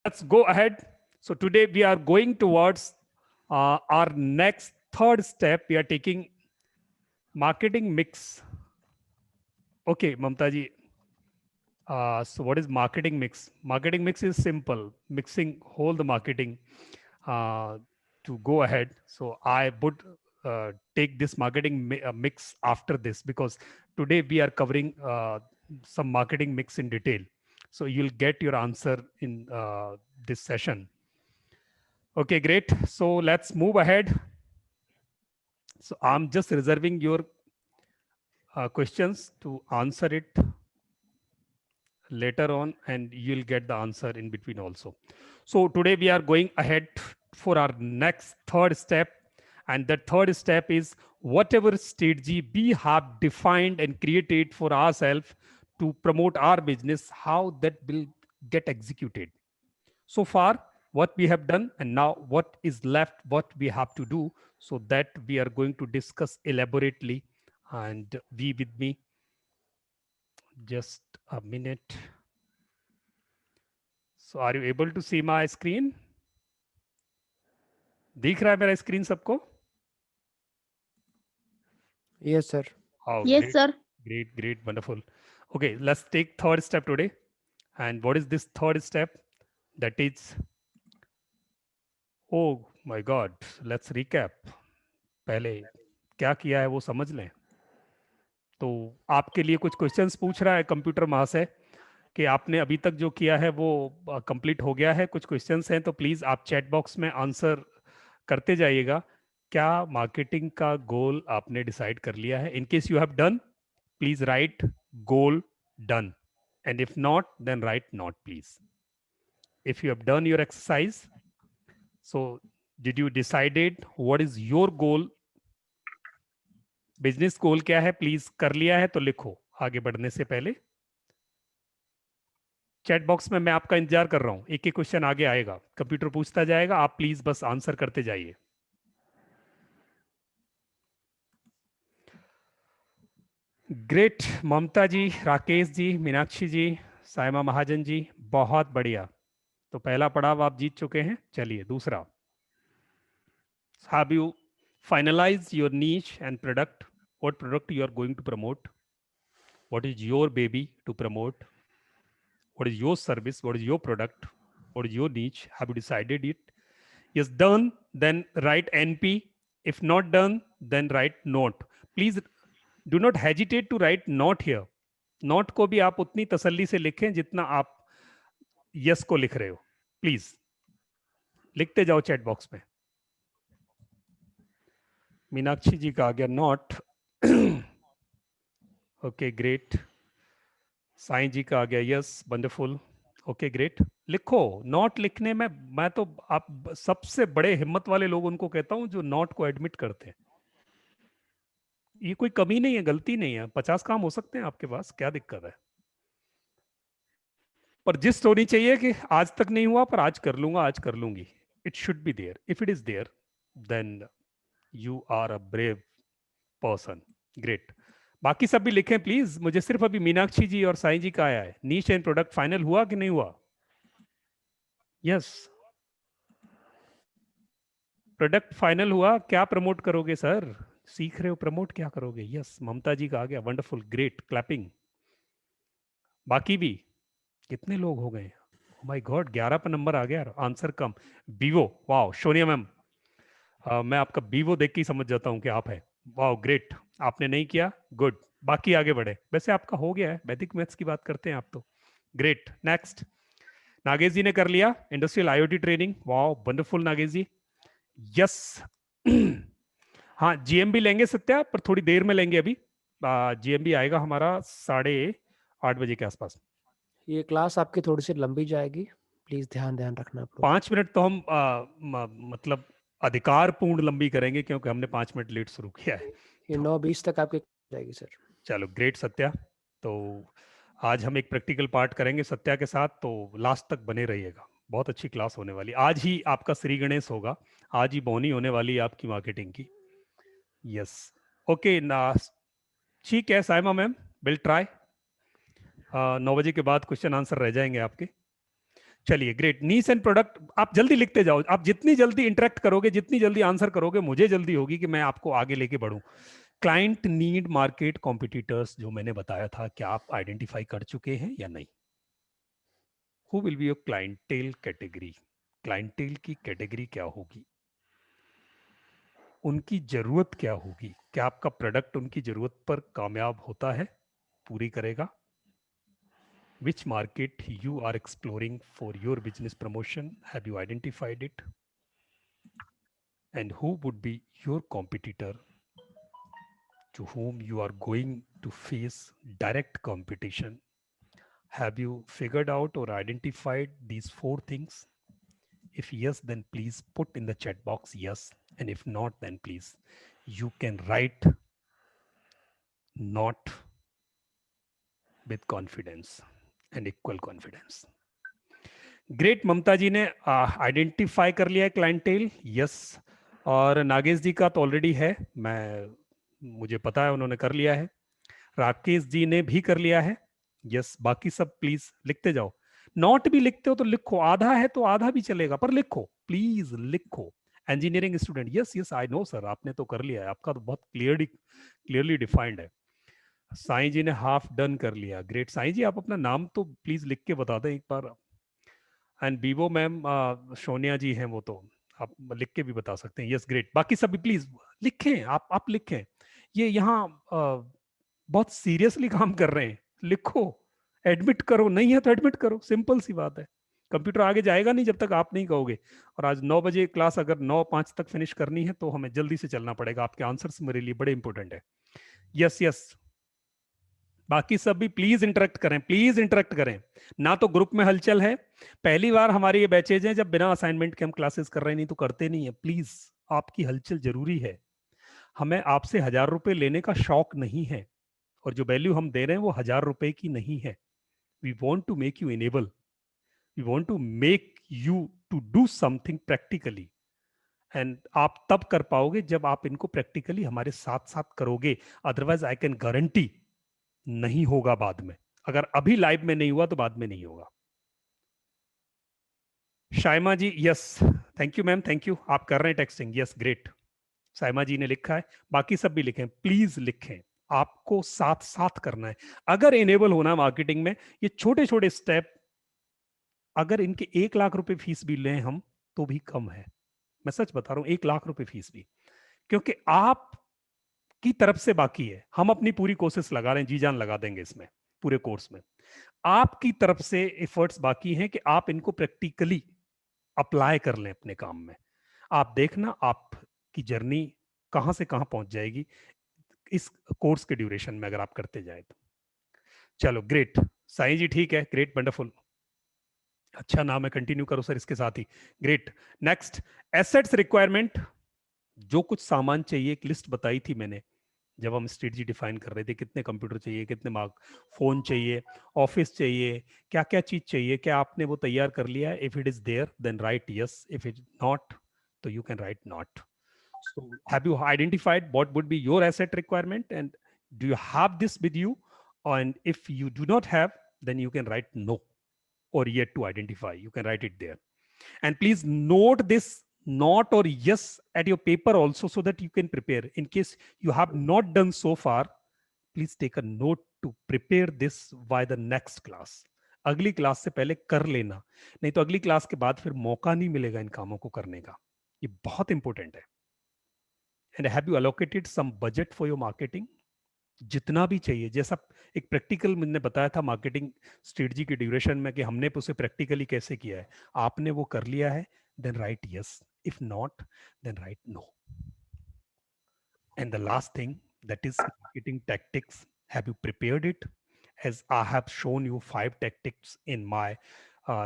let's go ahead. So today we are going towards our next third step. We are taking marketing mix. Okay, Mamta ji. So what is marketing mix? Marketing mix is simple, mixing whole the marketing uh, to go ahead. So I would take this marketing mix after this, because today we are covering some marketing mix in detail. So you'll get your answer in this session. Okay, great. So let's move ahead. So I'm just reserving your questions to answer it later on, and you'll get the answer in between also. So today we are going ahead for our next third step. And the third step is whatever strategy we have defined and created for ourselves to promote our business, how that will get executed. So far, what we have done, and now what is left, what we have to do, so that we are going to discuss elaborately. And be with me just a minute. So are you able to see my screen? दिख रहा है मेरा screen सबको? Yes, sir. Oh, Yes, great, sir. great, wonderful. Okay, let's take third step today. And what is this third step? That is, oh my God, let's recap. पहले क्या किया है वो समझ लें. तो आपके लिए कुछ क्वेश्चंस पूछ रहा है कंप्यूटर महाशय कि आपने अभी तक जो किया है वो कंप्लीट हो गया है. कुछ क्वेश्चंस हैं तो प्लीज आप चैट बॉक्स में आंसर करते जाइएगा. क्या मार्केटिंग का गोल आपने डिसाइड कर लिया है? इन case you have done, please right goal done, and if not, then write not, please. If you have done your exercise, so did you decided what is your goal? Business गोल क्या है? Please कर लिया है तो लिखो आगे बढ़ने से पहले. चैट बॉक्स में मैं आपका इंतजार कर रहा हूं. एक एक क्वेश्चन आगे आएगा, कंप्यूटर पूछता जाएगा, आप प्लीज बस आंसर करते जाइए. ग्रेट. ममता जी, राकेश जी, मीनाक्षी जी, साइमा महाजन जी, बहुत बढ़िया. तो पहला पड़ाव आप जीत चुके हैं. चलिए दूसरा. Have you finalized your niche and product? What product you are going to promote? What is your baby to promote? What is your service? What is your product? What is your niche? Have you decided it? Yes, done, then write NP. If not done, then write not. Please do not hesitate to write not here. Not को भी आप उतनी तसल्ली से लिखें जितना आप yes को लिख रहे हो. प्लीज लिखते जाओ चैट बॉक्स में. मीनाक्षी जी का आ गया note. Okay great. Sai ji का आ गया यस. वंडरफुल. Okay great. लिखो. नॉट लिखने में मैं तो आप सबसे बड़े हिम्मत वाले लोग उनको कहता हूं जो नॉट को एडमिट करते हैं. ये कोई कमी नहीं है, गलती नहीं है. 50 काम हो सकते हैं आपके पास, क्या दिक्कत है? पर जिस स्टोरी चाहिए कि आज तक नहीं हुआ पर आज कर लूंगा, आज कर लूंगी. It should be there. If it is there, then you are a brave person. Great. बाकी सब भी लिखें प्लीज. मुझे सिर्फ अभी मीनाक्षी जी और साईं जी का आया है. नीश एंड प्रोडक्ट फाइनल हुआ कि नहीं हुआ? यस. प्रोडक्ट फाइनल हुआ. क्या प्रमोट करोगे सर? सीख रहे हो, प्रमोट क्या करोगे? यस. ममता जी का आ गया. वंडरफुल. ग्रेट. क्लैपिंग. बाकी भी कितने लोग हो गए? माय गॉड, 11 पर नंबर आ गया. आंसर कम. बीवो. वाओ. सोनिया मैम, मैं आपका बीवो देख के ही समझ जाता हूं कि आप है. Wow great. आपने नहीं किया, गुड. बाकी आगे बढ़े. वैसे आपका हो गया है. वैदिक मैथ्स की बात करते हैं आप तो. ग्रेट. नेक्स्ट. नागेश जी ने कर लिया industrial IoT training. Wow wonderful Nagesh ji. Yes. हाँ, जीएमबी लेंगे सत्या, पर थोड़ी देर में लेंगे. अभी जीएमबी आएगा हमारा 8:30 बजे के आसपास. ये क्लास आपकी थोड़ी सी लंबी जाएगी, प्लीज ध्यान ध्यान रखना आप लोग. 5 मिनट तो हम मतलब अधिकार पूर्ण लंबी करेंगे, क्योंकि हमने 5 मिनट लेट शुरू किया है. ये 9:20 तक आपकी जाएगी सर. चलो ग्रेट सत्या. तो आज हम एक प्रैक्टिकल पार्ट करेंगे सत्या के साथ, तो लास्ट तक बने रहिएगा. बहुत अच्छी क्लास होने वाली. आज ही आपका श्री गणेश होगा. आज ही बोनी होने वाली है आपकी मार्केटिंग की. यस. ओके ना, ठीक है साइमा मैम, विल ट्राई. 9 बजे के बाद क्वेश्चन आंसर रह जाएंगे आपके. चलिए ग्रेट, नीश एंड प्रोडक्ट आप जल्दी लिखते जाओ, आप जितनी जल्दी इंटरेक्ट करोगे, जितनी जल्दी आंसर करोगे, मुझे जल्दी होगी कि मैं आपको आगे लेके बढ़ूं। क्लाइंट नीड, मार्केट, कॉम्पिटिटर्स, जो मैंने बताया था, क्या आप आइडेंटिफाई कर चुके हैं या नहीं? Who will be your clientele category? Clientele की कैटेगरी क्या होगी? उनकी जरूरत क्या होगी? क्या आपका प्रोडक्ट उनकी जरूरत पर कामयाब होता है, पूरी करेगा? Which market you are exploring for your business promotion? Have you identified it? And who would be your competitor to whom you are going to face direct competition? Have you figured out or identified these four things? If yes, then please put in the chat box yes. And if not, then please you can write not with confidence and equal confidence. Great, Mamata ji ने identify कर लिया है clientele, yes. और नागेश जी का तो already है, मुझे पता है उन्होंने कर लिया है। राकेश जी ने भी कर लिया है, यस। बाकी सब प्लीज लिखते जाओ। नोट भी लिखते हो तो लिखो, आधा है तो आधा भी चलेगा, पर लिखो, प्लीज लिखो। Engineering student, yes yes I know sir, आपने तो कर लिया है, आपका तो बहुत क्लियरली डिफाइंड है। साईं जी ने हाफ डन कर लिया, ग्रेट। साईं जी आप अपना नाम तो प्लीज लिख के बता दें एक बार। एंड बीवो मैम, सोनिया जी हैं, वो तो आप लिख के भी बता सकते हैं, यस ग्रेट। बाकी सब भी प्लीज लिखें, आप लिखें। ये यहाँ बहुत सीरियसली काम कर रहे हैं, लिखो, एडमिट करो, नहीं है तो एडमिट करो, सिंपल सी बात है। कंप्यूटर आगे जाएगा नहीं जब तक आप नहीं कहोगे। और आज 9 बजे क्लास अगर 9:05 तक फिनिश करनी है तो हमें जल्दी से चलना पड़ेगा, आपके आंसर्स मेरे लिए बड़े इंपॉर्टेंट है। यस यस, बाकी सब भी प्लीज इंटरेक्ट करें, प्लीज इंटरेक्ट करें। ना तो ग्रुप में हलचल है, पहली बार हमारे ये बैचेज हैं जब बिना असाइनमेंट के हम क्लासेस कर रहे हैं, नहीं तो करते नहीं है। प्लीज आपकी हलचल जरूरी है, हमें आपसे 1000 रुपए लेने का शौक नहीं है, और जो वैल्यू हम दे रहे हैं वो 1000 रुपए की नहीं है। We want to make you enable, we want to make you to do something practically. And आप तब कर पाओगे जब आप इनको प्रैक्टिकली हमारे साथ साथ करोगे, अदरवाइज आई कैन गारंटी नहीं होगा बाद में। अगर अभी लाइव में नहीं हुआ तो बाद में नहीं होगा। Shaima ji, yes, thank you ma'am, thank you, आप कर रहे हैं texting, yes great. Saima ji ने लिखा है, बाकी सब भी लिखें, प्लीज लिखें, आपको साथ साथ करना है। अगर इनेबल होना मार्केटिंग में, ये छोटे छोटे स्टेप, अगर इनके 1 लाख रुपए फीस भी लें हम तो भी कम है। मैं सच बता रहा हूं, 1 लाख रुपए फीस भी, क्योंकि आप की तरफ से बाकी है, हम अपनी पूरी कोशिश लगा रहे हैं, जी जान लगा देंगे इसमें पूरे कोर्स में। आपकी तरफ से एफर्ट्स बाकी हैं कि आप इनको प्रैक्टिकली अप्लाई कर लें अपने काम में। आप देखना आपकी जर्नी कहां से कहां पहुंच जाएगी इस कोर्स के ड्यूरेशन में, अगर आप करते जाए तो। चलो ग्रेट, साईं जी ठीक है, ग्रेट, वंडरफुल, अच्छा नाम है, कंटिन्यू करो सर इसके साथ ही, ग्रेट। नेक्स्ट, एसेट्स रिक्वायरमेंट, जो कुछ सामान चाहिए, एक लिस्ट बताई थी मैंने जब हम स्ट्रेटजी डिफाइन कर रहे थे, कितने कंप्यूटर चाहिए, कितने मार्क फोन चाहिए, ऑफिस चाहिए, क्या क्या चीज चाहिए, क्या आपने वो तैयार कर लिया है? If it is there then right yes, if it not तो you can write not. So have you identified what would be your asset requirement, and do you have this with you? And if you do not have, then you can write no or yet to identify. You can write it there. And please note this not or yes at your paper also, so that you can prepare. In case you have not done so far, please take a note to prepare this by the next class. अगली class से पहले कर लेना, नहीं तो अगली class के बाद फिर मौका नहीं मिलेगा इन कामों को करने का। ये बहुत इंपॉर्टेंट है। And have you allocated some budget for your marketing? जितना भी चाहिए, जैसा एक प्रैक्टिकल मैंने बताया था मार्केटिंग स्ट्रेटजी की ड्यूरेशन में कि हमने उसे प्रैक्टिकली कैसे किया है, आपने वो कर लिया है, then right yes, if not then right no. And the last thing, that is marketing tactics, have you prepared it? as I have shown you 5 tactics in my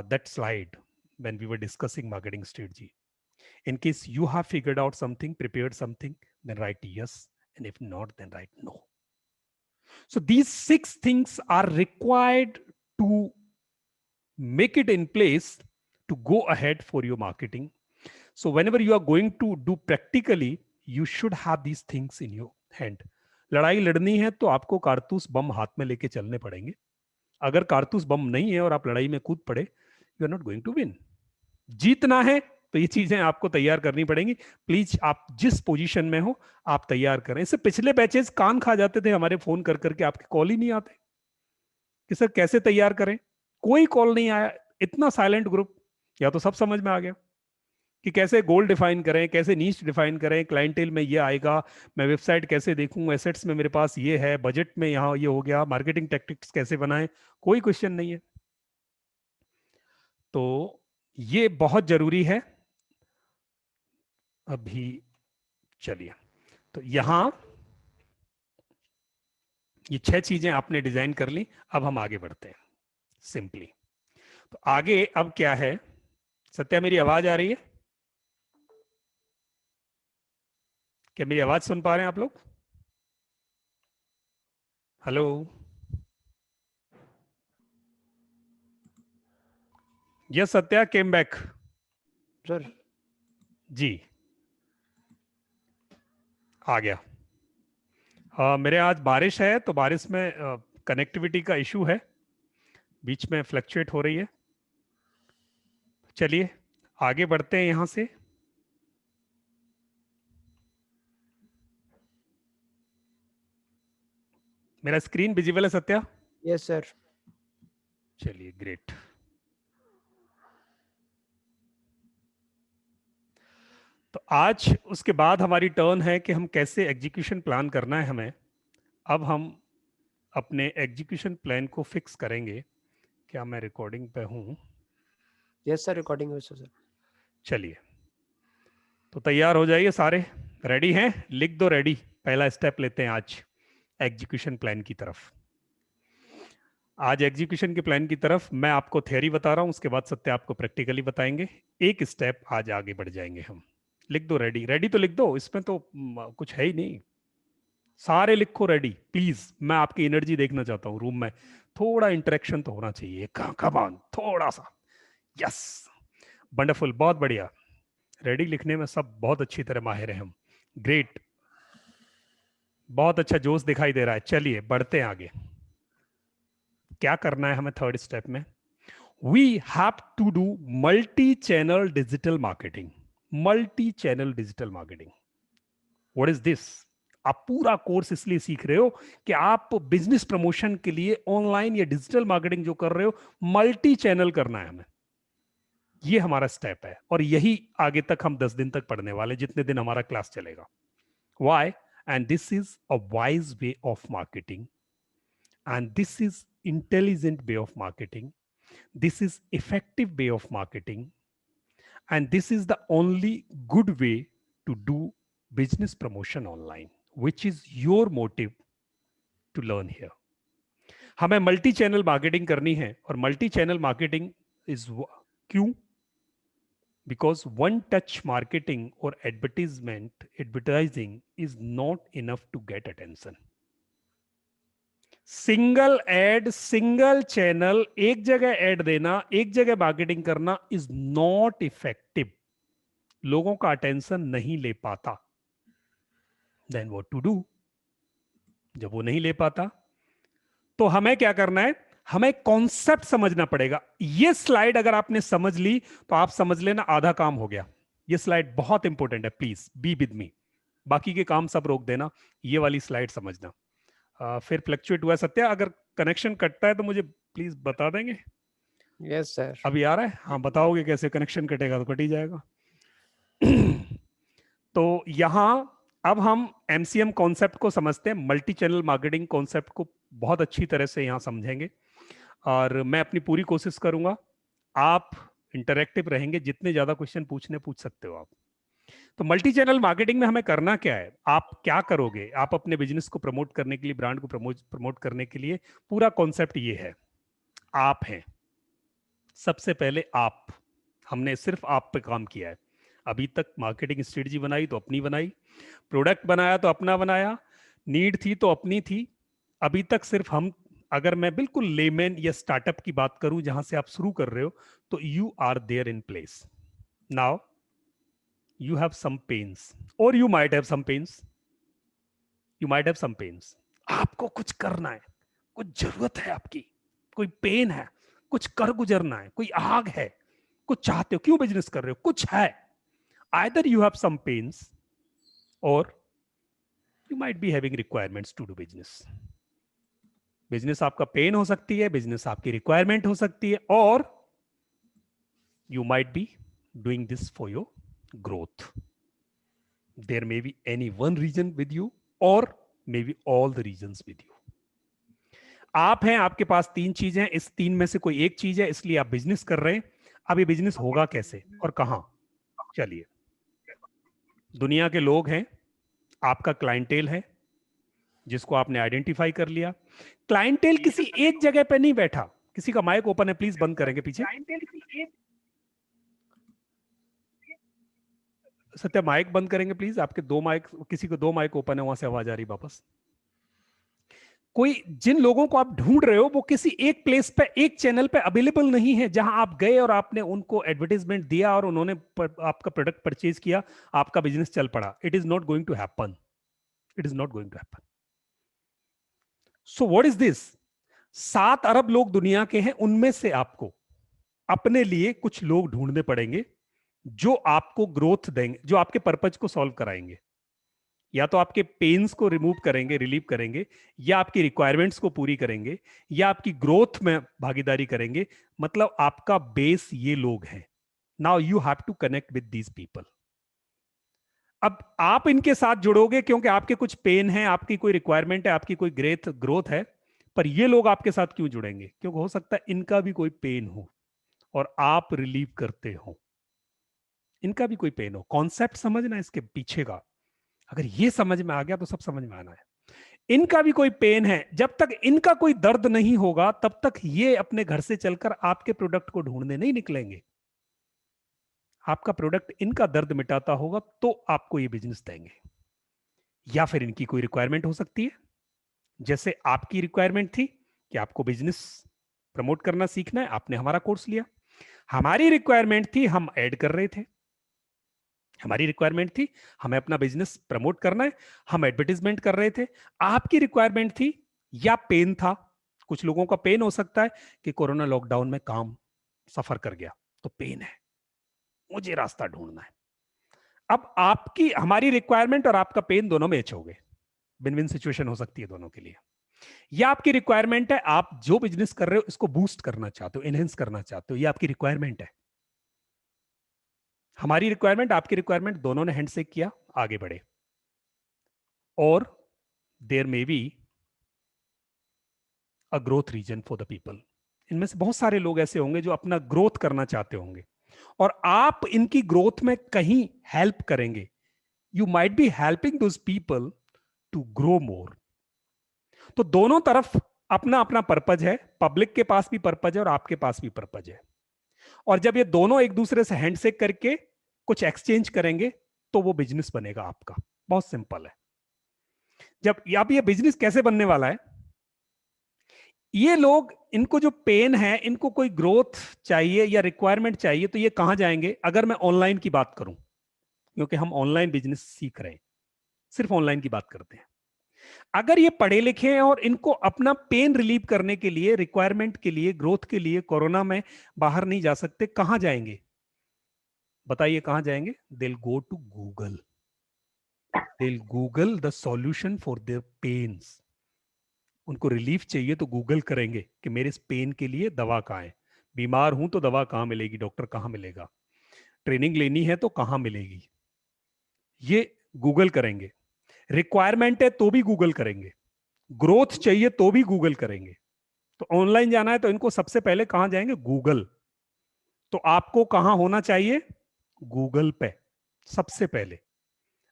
that slide when we were discussing marketing strategy. In case you have figured out something, prepared something, then write yes, and if not, then write no. So these 6 things are required to make it in place to go ahead for your marketing. So whenever you are going to do practically, you should have these things in your hand. लड़ाई लड़नी है तो आपको कारतूस बम हाथ में लेके चलने पड़ेंगे। अगर कारतूस बम नहीं है और आप लड़ाई में कूद पड़े, you are not going to win. जीतना है तो ये चीजें आपको तैयार करनी पड़ेंगी। प्लीज आप जिस पोजीशन में हो आप तैयार करें। इससे पिछले बैचेस कान खा जाते थे हमारे, फोन कर करके आपके कॉल ही नहीं आते कि सर कैसे तैयार करें। कोई कॉल नहीं आया, इतना साइलेंट ग्रुप। या तो सब समझ में आ गया कि कैसे गोल डिफाइन करें, कैसे नीच डिफाइन करें, क्लाइंटेल में ये आएगा, मैं वेबसाइट कैसे देखूं, एसेट्स में मेरे पास ये है, बजट में यहाँ ये हो गया, मार्केटिंग टैक्टिक्स कैसे बनाएं, कोई क्वेश्चन नहीं है। तो ये बहुत जरूरी है। अभी चलिए, तो यहां ये 6 चीजें आपने डिजाइन कर ली। अब हम आगे बढ़ते हैं सिंपली। तो आगे अब क्या है, सत्या मेरी आवाज आ रही है? क्या मेरी आवाज सुन पा रहे हैं आप लोग? Hello? Yes, Satya came back. Sir ji आ गया। मेरे आज बारिश है, तो बारिश में कनेक्टिविटी का इशू है, बीच में फ्लक्चुएट हो रही है। चलिए आगे बढ़ते हैं यहां से। मेरा स्क्रीन विजिबल है सत्या? Yes sir. चलिए ग्रेट। तो आज उसके बाद हमारी टर्न है कि हम कैसे एग्जीक्यूशन प्लान करना है हमें। अब हम अपने एग्जीक्यूशन प्लान को फिक्स करेंगे। क्या मैं रिकॉर्डिंग पे हूं? यस सर, रिकॉर्डिंग है सर। चलिए, तो तैयार हो जाइए सारे। रेडी हैं? लिख दो रेडी। पहला स्टेप लेते हैं आज एग्जीक्यूशन प्लान की तरफ। आज एग्जीक्यूशन के प्लान की तरफ मैं आपको थ्योरी बता रहा हूं, उसके बाद सत्य आपको प्रैक्टिकली बताएंगे। एक स्टेप आज आगे बढ़ जाएंगे हम। लिख दो रेडी। रेडी तो लिख दो, इसमें तो कुछ है ही नहीं। सारे लिखो रेडी प्लीज। मैं आपकी एनर्जी देखना चाहता हूं रूम में। थोड़ा इंटरेक्शन तो होना चाहिए, कम ऑन थोड़ा सा। यस, वंडरफुल, बहुत बढ़िया। रेडी लिखने में सब बहुत अच्छी तरह माहिर हैं हम। ग्रेट, बहुत अच्छा जोश दिखाई दे रहा है। चलिए बढ़ते हैं आगे। क्या करना है हमें थर्ड स्टेप में? We have to do multi channel digital marketing. Multi channel digital marketing, what is this? आप पूरा कोर्स इसलिए सीख रहे हो कि आप बिजनेस प्रमोशन के लिए ऑनलाइन या डिजिटल मार्केटिंग जो कर रहे हो, मल्टी चैनल करना है हमें। ये हमारा स्टेप है, और यही आगे तक हम 10 दिन तक पढ़ने वाले, जितने दिन हमारा क्लास चलेगा। Why? And this is a wise way of marketing. And this is intelligent way of marketing. This is effective way of marketing. And this is the only good way to do business promotion online, which is your motive to learn here. हमें multi channel marketing करनी है, और multi channel marketing is क्यों? Because one touch marketing or advertising is not enough to get attention. Single ad, single channel, एक जगह add देना, एक जगह मार्केटिंग करना इज नॉट इफेक्टिव। लोगों का अटेंशन नहीं ले पाता। Then what to do? जब वो नहीं ले पाता तो हमें क्या करना है? हमें कॉन्सेप्ट समझना पड़ेगा। ये स्लाइड अगर आपने समझ ली तो आप समझ लेना आधा काम हो गया। ये स्लाइड बहुत इंपॉर्टेंट है, प्लीज बी विद मी। बाकी के काम सब रोक देना, ये वाली स्लाइड समझना। फिर फ्लक्चुएट हुआ सत्या, अगर कनेक्शन कटता है तो मुझे प्लीज बता देंगे। Yes sir. अभी आ रहा है? हाँ बताओगे कैसे? कनेक्शन कटेगा तो कट ही जाएगा। तो यहां अब हम एमसीएम कॉन्सेप्ट को समझते हैं, मल्टी चैनल मार्केटिंग कॉन्सेप्ट को बहुत अच्छी तरह से यहां समझेंगे, और मैं अपनी पूरी कोशिश करूंगा। आप इंटरेक्टिव रहेंगे, जितने ज्यादा क्वेश्चन पूछ सकते हो आप। तो मल्टी चैनल मार्केटिंग में हमें करना क्या है? आप क्या करोगे? आप अपने बिजनेस को प्रमोट करने के लिए, ब्रांड को प्रमोट करने के लिए, पूरा कॉन्सेप्ट ये है। आप हैं सबसे पहले। आप, हमने सिर्फ आप पे काम किया है अभी तक। मार्केटिंग स्ट्रेटजी बनाई तो अपनी बनाई, प्रोडक्ट बनाया तो अपना बनाया, नीड थी तो अपनी थी। अभी तक सिर्फ हम, अगर मैं बिल्कुल लेमैन या स्टार्टअप की बात करूं जहां से आप शुरू कर रहे हो, तो you are there in place now. you have some pains, or you might have some pains. You might have some pains. आपको कुछ करना है, कुछ जरूरत है आपकी, कोई पेन है, कुछ कर गुजरना है, कोई आग है, कुछ चाहते हो, क्यों बिजनेस कर रहे हो, कुछ है। Either you have some pains और you might be having requirements to do business. Business आपका पेन हो सकती है, बिजनेस आपकी रिक्वायरमेंट हो सकती है, और you might be doing this for your growth. There may be any one reason with you or maybe all the reasons with you. आप हैं, आपके पास 3 चीजें हैं, इस 3 में से कोई एक चीज है, इसलिए आप बिजनेस कर रहे हैं। अब ये बिजनेस होगा कैसे और कहां? चलिए, दुनिया के लोग हैं, आपका क्लाइंटेल है जिसको आपने आइडेंटिफाई कर लिया। क्लाइंटेल किसी एक जगह पे नहीं बैठा। किसी का माइक ओपन है, प्लीज बंद करेंगे पीछे। सत्या माइक बंद करेंगे प्लीज, आपके 2 माइक, किसी को 2 माइक ओपन है, वहां से आवाज आ रही वापस। कोई, जिन लोगों को आप ढूंढ रहे हो वो किसी एक प्लेस पे, एक चैनल पे अवेलेबल नहीं है, जहां आप गए और आपने उनको एडवर्टाइजमेंट दिया और उन्होंने आपका प्रोडक्ट परचेज किया, आपका बिजनेस चल पड़ा। It is not going to happen, it is not going to happen. So what is this? 7 अरब लोग दुनिया के हैं, उनमें से आपको अपने लिए कुछ लोग ढूंढने पड़ेंगे जो आपको ग्रोथ देंगे, जो आपके पर्पज को सॉल्व कराएंगे। या तो आपके पेन्स को रिमूव करेंगे, रिलीव करेंगे, या आपकी रिक्वायरमेंट्स को पूरी करेंगे, या आपकी ग्रोथ में भागीदारी करेंगे। मतलब आपका बेस ये लोग हैं। Now you have to connect with these people. अब आप इनके साथ जुड़ोगे क्योंकि आपके कुछ पेन है, आपकी कोई रिक्वायरमेंट है, आपकी कोई ग्रोथ है। पर ये लोग आपके साथ क्यों जुड़ेंगे? क्योंकि हो सकता है इनका भी कोई पेन हो और आप रिलीव करते हो। इनका भी कोई पेन हो। कॉन्सेप्ट समझना इसके पीछे का, अगर ये समझ में आ गया तो सब समझ में आना है। इनका भी कोई पेन है। जब तक इनका कोई दर्द नहीं होगा तब तक ये अपने घर से चलकर आपके प्रोडक्ट को ढूंढने नहीं निकलेंगे। आपका प्रोडक्ट इनका दर्द मिटाता होगा तो आपको ये बिजनेस देंगे। या फिर इनकी कोई रिक्वायरमेंट हो सकती है, जैसे आपकी रिक्वायरमेंट थी कि आपको बिजनेस प्रमोट करना सीखना है, आपने हमारा कोर्स लिया। हमारी रिक्वायरमेंट थी, हम ऐड कर रहे थे। हमारी रिक्वायरमेंट थी, हमें अपना बिजनेस प्रमोट करना है, हम एडवर्टीजमेंट कर रहे थे। आपकी रिक्वायरमेंट थी या पेन था, कुछ लोगों का पेन हो सकता है कि कोरोना लॉकडाउन में काम सफर कर गया, तो पेन है, मुझे रास्ता ढूंढना है। अब आपकी, हमारी रिक्वायरमेंट और आपका पेन दोनों मैच हो गए, विन विन सिचुएशन हो सकती है दोनों के लिए। या आपकी रिक्वायरमेंट है, आप जो बिजनेस कर रहे हो इसको बूस्ट करना चाहते हो, एनहेंस करना चाहते हो, ये आपकी रिक्वायरमेंट है। हमारी रिक्वायरमेंट, आपकी रिक्वायरमेंट, दोनों ने हैंडशेक किया, आगे बढ़े। और there may be a growth reason for the people. इनमें से बहुत सारे लोग ऐसे होंगे जो अपना ग्रोथ करना चाहते होंगे और आप इनकी ग्रोथ में कहीं हेल्प करेंगे। You might be helping those people to grow more. तो दोनों तरफ अपना अपना पर्पज है, पब्लिक के पास भी पर्पज है और आपके पास भी पर्पज है। और जब ये दोनों एक दूसरे से हैंडशेक करके कुछ एक्सचेंज करेंगे तो वो बिजनेस बनेगा आपका। बहुत सिंपल है। जब अब ये बिजनेस कैसे बनने वाला है, ये लोग, इनको जो पेन है, इनको कोई ग्रोथ चाहिए या रिक्वायरमेंट चाहिए, तो ये कहां जाएंगे? अगर मैं ऑनलाइन की बात करूं, क्योंकि हम ऑनलाइन बिजनेस सीख रहे हैं, सिर्फ ऑनलाइन की बात करते हैं। अगर ये पढ़े लिखे हैं और इनको अपना पेन रिलीव करने के लिए, रिक्वायरमेंट के लिए, ग्रोथ के लिए कोरोना में बाहर नहीं जा सकते, कहां जाएंगे? बताइए कहां जाएंगे? They'll go to Google. They'll Google the solution for their pains. उनको रिलीफ चाहिए तो गूगल करेंगे कि मेरे इस पेन के लिए दवा कहाँ है, बीमार हूं तो दवा कहाँ मिलेगी, डॉक्टर कहाँ मिलेगा, ट्रेनिंग लेनी है तो कहाँ मिलेगी, ये गूगल करेंगे। रिक्वायरमेंट है तो भी गूगल करेंगे, ग्रोथ चाहिए तो भी गूगल करेंगे। तो ऑनलाइन जाना है तो इनको सबसे पहले कहां जाएंगे? गूगल। तो आपको कहां होना चाहिए? गूगल पे। सबसे पहले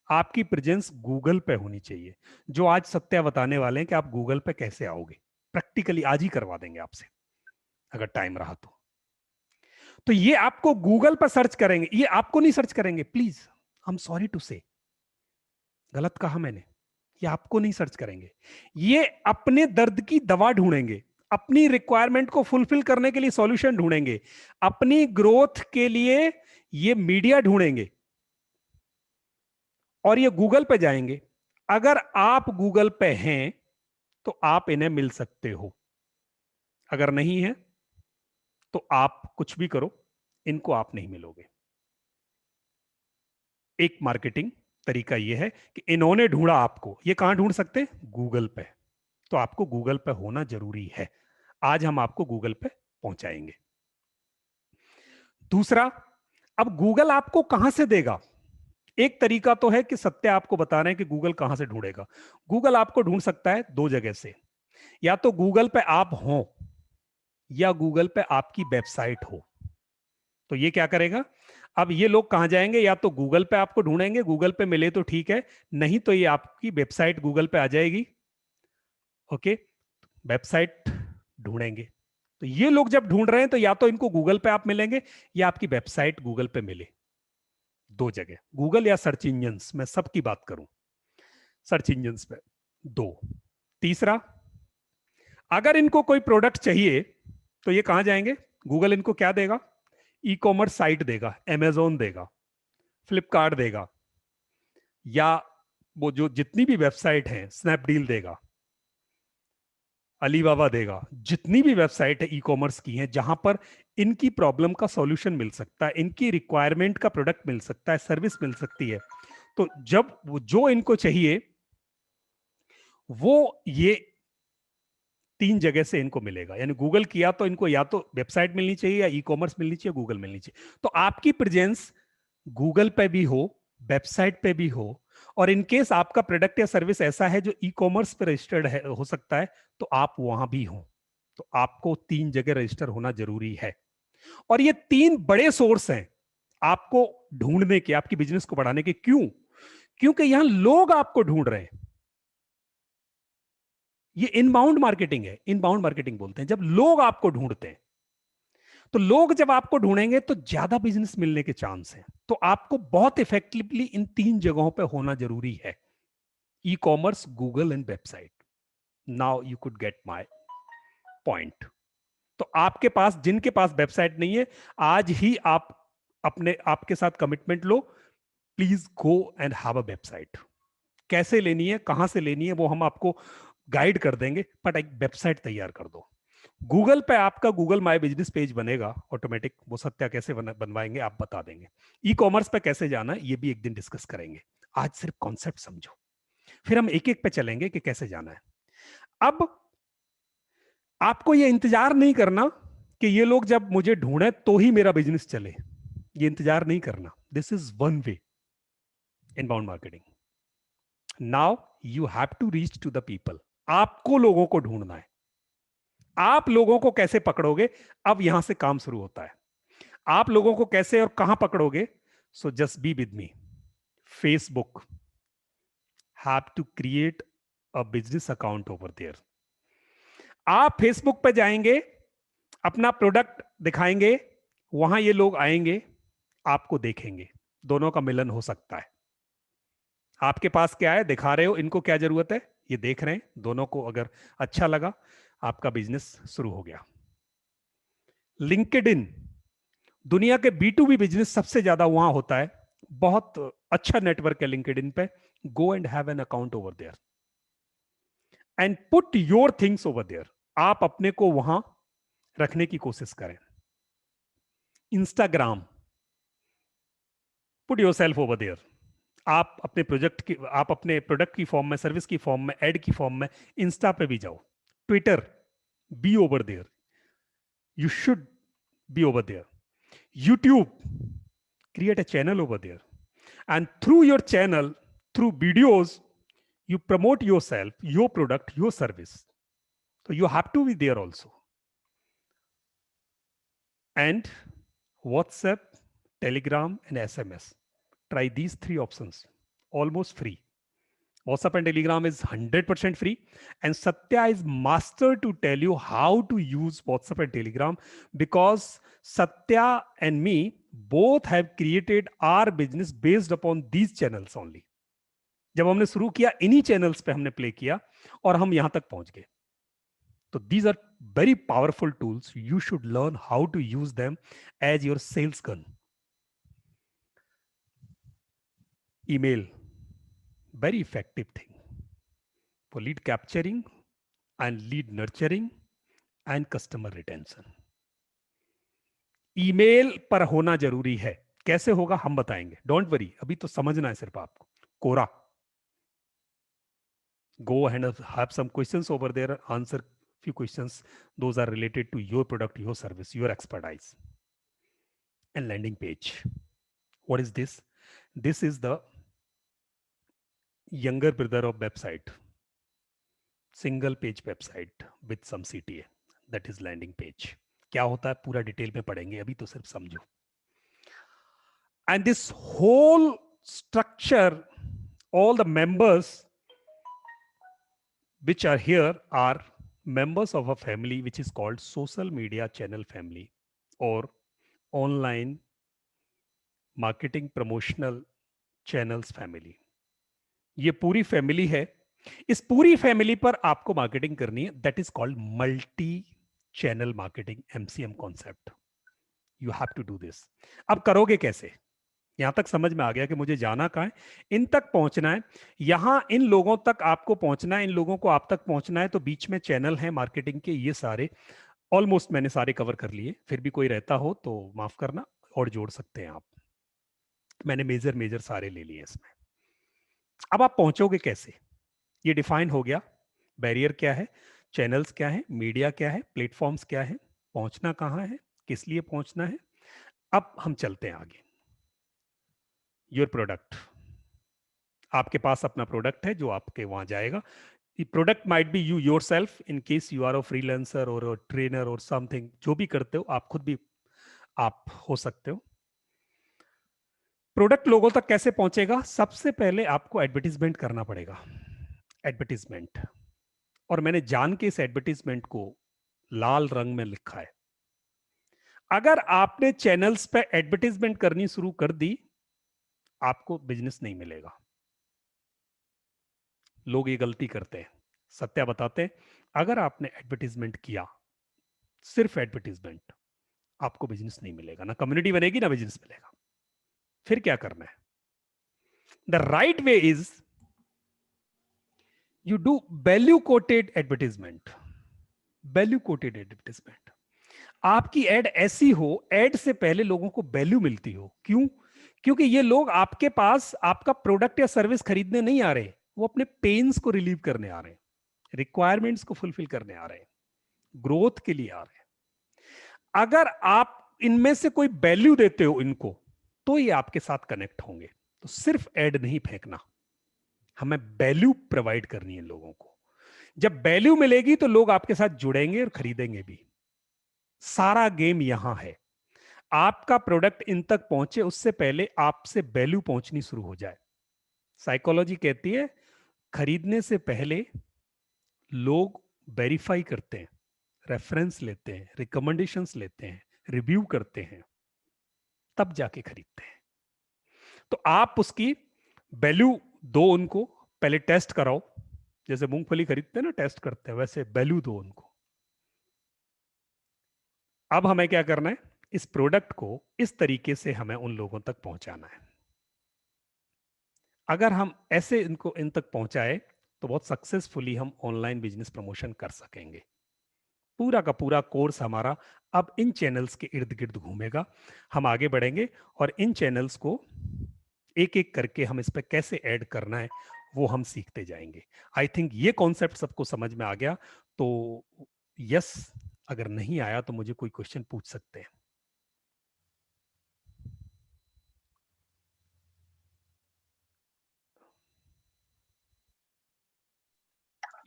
आपकी प्रेजेंस गूगल पे होनी चाहिए, जो आज सत्या बताने वाले हैं कि आप गूगल पे कैसे आओगे। प्रैक्टिकली आज ही करवा देंगे आपसे, अगर टाइम रहा तो ये आपको गूगल पर सर्च करेंगे, ये आपको नहीं सर्च करेंगे, please, I am sorry to say, गलत कहा मैंने। ये आपको नहीं सर्च करेंगे, ये अपने दर्द की दवा ढूंढेंगे, अपनी रिक्वायरमेंट को फुलफिल करने के लिए सॉल्यूशन ढूंढेंगे, अपनी ग्रोथ के लिए ये मीडिया ढूंढेंगे और ये गूगल पे जाएंगे। अगर आप गूगल पे हैं तो आप इन्हें मिल सकते हो, अगर नहीं है तो आप कुछ भी करो, इनको आप नहीं मिलोगे। एक मार्केटिंग तरीका यह है कि इन्होंने ढूंढा आपको, ये कहां ढूंढ सकते? गूगल पे। तो आपको गूगल पे होना जरूरी है। आज हम आपको गूगल पे पहुंचाएंगे। दूसरा, अब गूगल आपको कहां से देगा? एक तरीका तो है कि सत्य आपको बता रहे हैं कि गूगल कहां से ढूंढेगा। गूगल आपको ढूंढ सकता है दो जगह से, या तो गूगल पे आप हो या गूगल पे आपकी वेबसाइट हो। तो ये क्या करेगा? अब ये लोग कहां जाएंगे? या तो गूगल पे आपको ढूंढेंगे, गूगल पे मिले तो ठीक है, नहीं तो ये आपकी वेबसाइट गूगल पे आ जाएगी। ओके, वेबसाइट ढूंढेंगे। तो ये लोग जब ढूंढ रहे हैं तो या तो इनको गूगल पे आप मिलेंगे या आपकी वेबसाइट गूगल पे मिले। दो जगह, गूगल या सर्च इंजन्स, मैं सबकी बात करूं, सर्च इंजन्स पे दो। तीसरा, अगर इनको कोई प्रोडक्ट चाहिए तो ये कहां जाएंगे? गूगल इनको क्या देगा? ई कॉमर्स साइट देगा, अमेजोन देगा, फ्लिपकार्ट देगा, या वो जो जितनी भी वेबसाइट है, स्नैपडील देगा, अलीबाबा देगा, जितनी भी वेबसाइट है ई कॉमर्स की है जहां पर इनकी प्रॉब्लम का सॉल्यूशन मिल सकता है, इनकी रिक्वायरमेंट का प्रोडक्ट मिल सकता है, सर्विस मिल सकती है, तो जब जो इनको चाहिए वो ये तीन जगह से इनको मिलेगा। यानी गूगल किया तो इनको या तो वेबसाइट मिलनी चाहिए, या ई कॉमर्स मिलनी चाहिए, गूगल मिलनी चाहिए। तो आपकी प्रेजेंस गूगल पे भी हो, वेबसाइट पे भी हो, और इनकेस आपका प्रोडक्ट या सर्विस ऐसा है जो ई कॉमर्स पे रजिस्टर्ड है, हो सकता है, तो आप वहां भी हो। तो आपको तीन जगह रजिस्टर होना जरूरी है। और ये तीन बड़े सोर्स हैं आपको ढूंढने के, आपकी बिजनेस को बढ़ाने के। क्यों? क्योंकि यहां लोग आपको ढूंढ रहे हैं। ये इनबाउंड मार्केटिंग है, इनबाउंड मार्केटिंग बोलते हैं, जब लोग आपको ढूंढते हैं। तो लोग जब आपको ढूंढेंगे तो ज्यादा बिजनेस मिलने के चांस हैं। तो आपको बहुत इफेक्टिवली इन तीन जगहों पे होना जरूरी है, e commerce, Google and website. Now you could get my point. तो आपके पास, जिनके पास वेबसाइट नहीं है, आज ही आप अपने आपके साथ commitment low, please go and have a website. कैसे लेनी है, कहां से लेनी है, वो हम आपको गाइड कर देंगे, बट एक वेबसाइट तैयार कर दो। गूगल पे आपका गूगल माई बिजनेस पेज बनेगा ऑटोमेटिक, वो सत्या कैसे बनवाएंगे आप बता देंगे। ई कॉमर्स पे कैसे जाना है ये भी एक दिन डिस्कस करेंगे। आज सिर्फ कॉन्सेप्ट समझो, फिर हम एक एक पे चलेंगे कि कैसे जाना है। अब आपको ये इंतजार नहीं करना कि ये लोग जब मुझे ढूंढे तो ही मेरा बिजनेस चले, ये इंतजार नहीं करना। This is one way inbound marketing. Now you have to reach to the people. आपको लोगों को ढूंढना है। आप लोगों को कैसे पकड़ोगे? अब यहां से काम शुरू होता है। आप लोगों को कैसे और कहां पकड़ोगे? So just be with me. Facebook, have to create a business account over there. आप फेसबुक पे जाएंगे, अपना प्रोडक्ट दिखाएंगे, वहां ये लोग आएंगे, आपको देखेंगे, दोनों का मिलन हो सकता है। आपके पास क्या है, दिखा रहे हो, इनको क्या जरूरत है, ये देख रहे हैं, दोनों को अगर अच्छा लगा, आपका बिजनेस शुरू हो गया। लिंक्डइन, दुनिया के B2B बिजनेस सबसे ज्यादा वहां होता है, बहुत अच्छा नेटवर्क है लिंक्डइन पे। Go and have an account over there and put your things over there. आप अपने को वहां रखने की कोशिश करें। Instagram, put yourself over there. आप अपने प्रोजेक्ट की, आप अपने प्रोडक्ट की फॉर्म में, सर्विस की फॉर्म में, एड की फॉर्म में इंस्टा पे भी जाओ। Twitter, be over there, you should be over there. YouTube, create a channel over there, and through your channel, through videos, you promote yourself, your product, your service. So you have to be there also. And WhatsApp, Telegram and SMS, try these three options, almost free. WhatsApp and Telegram is 100% free, and Satya is master to tell you how to use WhatsApp and Telegram, because Satya and me both have created our business based upon these channels only. जब हमने शुरू किया इन्हीं channels पे हमने play किया और हम यहां तक पहुंच गए। तो these are very powerful tools. You should learn how to use them as your sales gun. Email, very effective thing for lead capturing and lead nurturing and customer retention. Email पर होना जरूरी है। कैसे होगा हम बताएंगे, डोंट वरी, अभी तो समझना है सिर्फ आपको। कोरा, go and have some questions over there, answer few questions, those are related to your product, your service, your expertise. And landing page, what is this? This is the younger brother of website, single page website with some CTA, that is landing page. क्या होता है पूरा detail में पढ़ेंगे, अभी तो सिर्फ समझो। And this whole structure, all the members which are here are members of a family which is called social media channel family or online marketing promotional channels family। ये पूरी फैमिली है। इस पूरी फैमिली पर आपको मार्केटिंग करनी है, that is called multi channel marketing, MCM concept. You have to do this. अब करोगे कैसे? यहां तक समझ में आ गया कि मुझे जाना कहां है, इन तक पहुंचना है, यहां इन लोगों तक आपको पहुंचना है, इन लोगों को आप तक पहुंचना है। तो बीच में चैनल है मार्केटिंग के, ये सारे ऑलमोस्ट मैंने सारे कवर कर लिए। फिर भी कोई रहता हो तो माफ करना और जोड़ सकते हैं आप। मैंने मेजर मेजर सारे ले लिए इसमें। अब आप पहुंचोगे कैसे, ये डिफाइन हो गया। बैरियर क्या है, चैनल्स क्या है, मीडिया क्या है, प्लेटफॉर्म्स क्या है, पहुंचना कहां है, किस लिए पहुंचना है। अब हम चलते हैं आगे। योर प्रोडक्ट, आपके पास अपना प्रोडक्ट है जो आपके वहां जाएगा। Product might be you yourself, in case you are a freelancer और ट्रेनर और समथिंग, जो भी करते हो आप खुद भी आप हो सकते हो। प्रोडक्ट लोगों तक कैसे पहुंचेगा? सबसे पहले आपको एडवर्टीजमेंट करना पड़ेगा। एडवर्टीजमेंट, और मैंने जान के इस एडवर्टीजमेंट को लाल रंग में लिखा है। अगर आपने चैनल्स पे एडवर्टीजमेंट करनी शुरू कर दी, आपको बिजनेस नहीं मिलेगा। लोग ये गलती करते हैं, सत्या बताते हैं। अगर आपने एडवर्टीजमेंट किया, सिर्फ एडवर्टीजमेंट, आपको बिजनेस नहीं मिलेगा, ना कम्युनिटी बनेगी ना बिजनेस मिलेगा। फिर क्या करना है? The right way is you do value coated advertisement. Value coated advertisement, आपकी एड ऐसी हो, एड से पहले लोगों को वैल्यू मिलती हो। क्यों? क्योंकि ये लोग आपके पास आपका प्रोडक्ट या सर्विस खरीदने नहीं आ रहे, वो अपने पेन्स को रिलीव करने आ रहे हैं, रिक्वायरमेंट्स को फुलफिल करने आ रहे हैं, ग्रोथ के लिए आ रहे हैं। अगर आप इनमें से कोई वैल्यू देते हो इनको, तो ये आपके साथ कनेक्ट होंगे। तो सिर्फ एड नहीं फेंकना, हमें वैल्यू प्रोवाइड करनी है लोगों को। जब वैल्यू मिलेगी तो लोग आपके साथ जुड़ेंगे और खरीदेंगे भी। सारा गेम यहां है। आपका प्रोडक्ट इन तक पहुंचे उससे पहले आपसे वैल्यू पहुंचनी शुरू हो जाए। साइकोलॉजी कहती है खरीदने से पहले लोग वेरीफाई करते हैं, रेफरेंस लेते हैं, रिकमेंडेशंस लेते हैं, रिव्यू करते हैं, तब जाके खरीदते हैं। तो आप उसकी वैल्यू दो उनको, पहले टेस्ट कराओ। जैसे मूंगफली खरीदते हैं ना, टेस्ट करते हैं, वैसे वैल्यू दो उनको। अब हमें क्या करना है? इस प्रोडक्ट को इस तरीके से हमें उन लोगों तक पहुंचाना है। अगर हम ऐसे इनको इन तक पहुंचाए तो बहुत सक्सेसफुली हम ऑनलाइन बिजनेस प्रमोशन कर सकेंगे। पूरा का पूरा कोर्स हमारा अब इन चैनल्स के इर्द गिर्द घूमेगा। हम आगे बढ़ेंगे और इन चैनल्स को एक एक करके हम इस पर कैसे ऐड करना है वो हम सीखते जाएंगे। आई थिंक ये कॉन्सेप्ट सबको समझ में आ गया। तो यस, अगर नहीं आया तो मुझे कोई क्वेश्चन पूछ सकते हैं।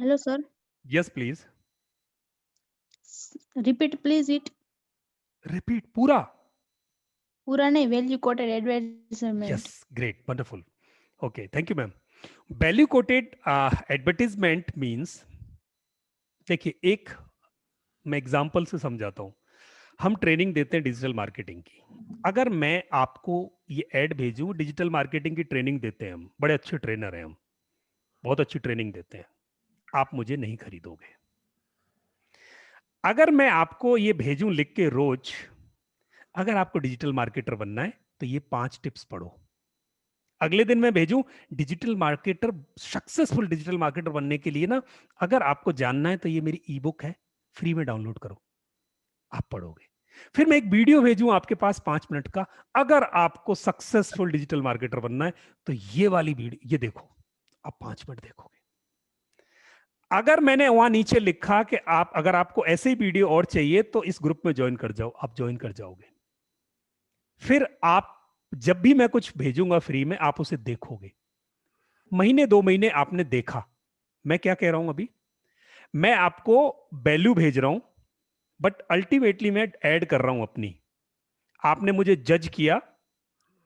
Hello sir. Yes please repeat please it. Repeat पूरा। पूरा नहीं, value coated advertisement. Yes, great, wonderful, okay, thank you ma'am. Value coated advertisement means, देखिए एक मैं एग्जांपल से समझाता हूं। हम ट्रेनिंग देते हैं डिजिटल मार्केटिंग की। अगर मैं आपको ये ऐड भेजूं, डिजिटल मार्केटिंग की ट्रेनिंग देते हैं हम, बड़े अच्छे ट्रेनर हैं हम, बहुत अच्छी ट्रेनिंग देते हैं, आप मुझे नहीं खरीदोगे। अगर मैं आपको ये भेजूं लिख के रोज, अगर आपको डिजिटल मार्केटर बनना है तो ये 5 टिप्स पढ़ो। अगले दिन मैं भेजूं digital marketer, successful digital marketer बनने के लिए ना, अगर आपको जानना है तो ये मेरी ई बुक है, फ्री में डाउनलोड करो, आप पढ़ोगे। फिर मैं एक वीडियो भेजूं आपके पास 5 मिनट का, अगर आपको सक्सेसफुल डिजिटल मार्केटर बनना है तो ये वाली वीडियो ये देखो, आप 5 मिनट देखोगे। अगर मैंने वहां नीचे लिखा कि आप अगर आपको ऐसे ही वीडियो और चाहिए तो इस ग्रुप में ज्वाइन कर जाओ, आप ज्वाइन कर जाओगे। फिर आप जब भी मैं कुछ भेजूंगा फ्री में आप उसे देखोगे। महीने 2 महीने आपने देखा, मैं क्या कह रहा हूं अभी, मैं आपको वैल्यू भेज रहा हूं बट अल्टीमेटली मैं ऐड कर रहा हूं अपनी। आपने मुझे जज किया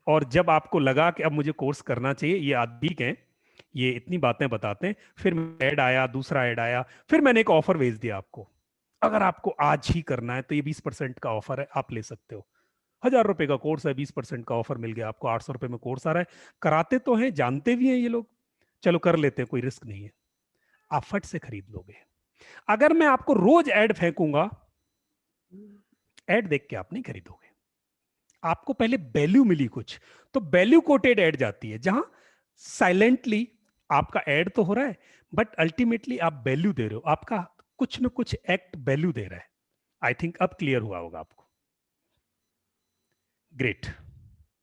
और जब आपको लगा कि अब मुझे कोर्स करना चाहिए, ये आदमी हैं, ये इतनी बातें बताते हैं, फिर ऐड आया, दूसरा ऐड आया, फिर मैंने एक ऑफर भेज दिया आपको। अगर आपको आज ही करना है तो ये 20% का ऑफर है, आप ले सकते हो। 1000 रुपए का कोर्स है, 20% का ऑफर मिल गया आपको, 800 रुपए में कोर्स आ रहा है। कराते तो हैं, जानते भी हैं ये लोग, चलो कर लेते हैं, कोई रिस्क नहीं है। आप फट से खरीद लोगे। अगर मैं आपको रोज ऐड फेंकूंगा, ऐड देख के आप नहीं खरीदोगे। आपको पहले वैल्यू मिली कुछ, तो वैल्यू कोटेड ऐड जाती है, जहां साइलेंटली आपका ऐड तो हो रहा है बट अल्टीमेटली आप वैल्यू दे रहे हो, आपका कुछ न कुछ एक्ट वैल्यू दे रहा है। आई थिंक अब क्लियर हुआ होगा आपको। ग्रेट,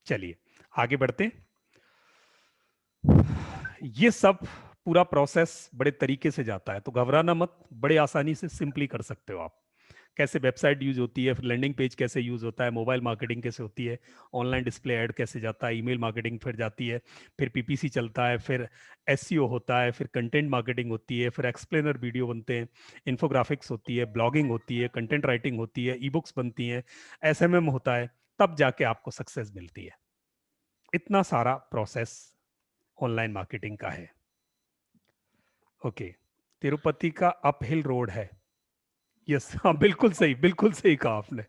चलिए आगे बढ़ते हैं। ये सब पूरा प्रोसेस बड़े तरीके से जाता है, तो घबराना मत, बड़े आसानी से सिंपली कर सकते हो आप। कैसे वेबसाइट यूज होती है, फिर लैंडिंग पेज कैसे यूज होता है, मोबाइल मार्केटिंग कैसे होती है, ऑनलाइन डिस्प्ले ऐड कैसे जाता है, ईमेल मार्केटिंग फिर जाती है, फिर पीपीसी चलता है, फिर एसईओ होता है, फिर कंटेंट मार्केटिंग होती है, फिर एक्सप्लेनर वीडियो बनते हैं, इन्फोग्राफिक्स होती है, ब्लॉगिंग होती है, कंटेंट राइटिंग होती है, ई बुक्स बनती हैं, एसएमएम होता है, तब जाके आपको सक्सेस मिलती है। इतना सारा प्रोसेस ऑनलाइन मार्केटिंग का है। ओके, तिरुपति का अपहिल रोड है। यस, हाँ बिल्कुल सही कहा आपने।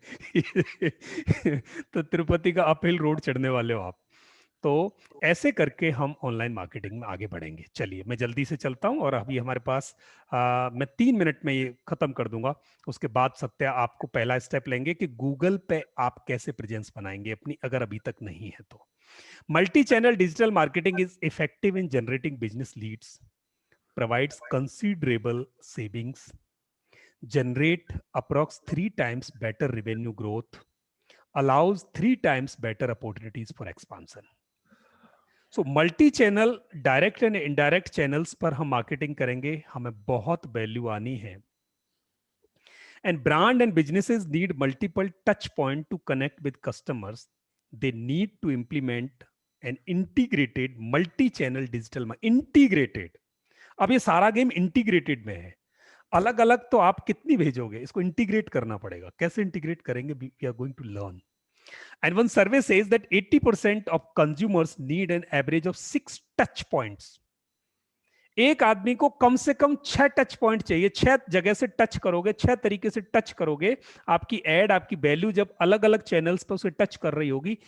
तो तिरुपति का अपहिल रोड चढ़ने वाले हो आप। तो ऐसे करके हम ऑनलाइन मार्केटिंग में आगे बढ़ेंगे। चलिए मैं जल्दी से चलता हूं, और अभी हमारे पास मैं 3 मिनट में ये खत्म कर दूंगा। उसके बाद सत्या आपको पहला स्टेप लेंगे कि गूगल पे आप कैसे प्रेजेंस बनाएंगे अपनी, अगर अभी तक नहीं है तो। Multi channel digital marketing is effective in generating business leads, provides considerable savings, generate approx 3 times better revenue growth, allows 3 times better opportunities for expansion. So multi channel direct and indirect channels पर हम marketing करेंगे, हमें बहुत value आनी है। And brand and businesses need multiple touch point to connect with customers. They need to implement an integrated multi-channel digital integrated. अब ये सारा गेम इंटीग्रेटेड में है। अलग अलग तो आप कितनी भेजोगे, इसको इंटीग्रेट करना पड़ेगा। कैसे इंटीग्रेट करेंगे, we are going to learn. And one survey says that 80% of consumers need an average of 6 touch points. एक आदमी को कम से कम 6 टच पॉइंट चाहिए। 6 जगह से टच करोगे, 6 तरीके से टच करोगे, आपकी एड, आपकी वैल्यू जब अलग अलग चैनल्स पर उसे टच कर रही होगी,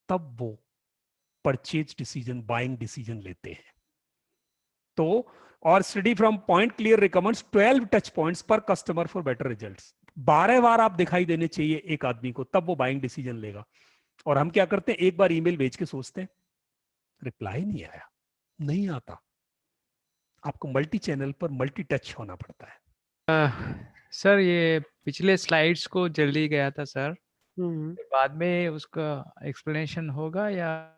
तब वो परचेज डिसीजन, बाइंग डिसीजन लेते हैं। तो और study from point clear recommends 12 touch points पर कस्टमर फॉर बेटर रिजल्ट्स। 12 बार आप दिखाई देने चाहिए एक आदमी को, तब वो बाइंग डिसीजन लेगा। और हम क्या करते हैं, एक बार ईमेल भेज के सोचते हैं रिप्लाई नहीं आया, नहीं आता। आपको मल्टी चैनल पर मल्टी टच होना पड़ता है। सर ये पिछले स्लाइड्स को जल्दी गया था सर, हम्म। बाद में उसका एक्सप्लेनेशन होगा या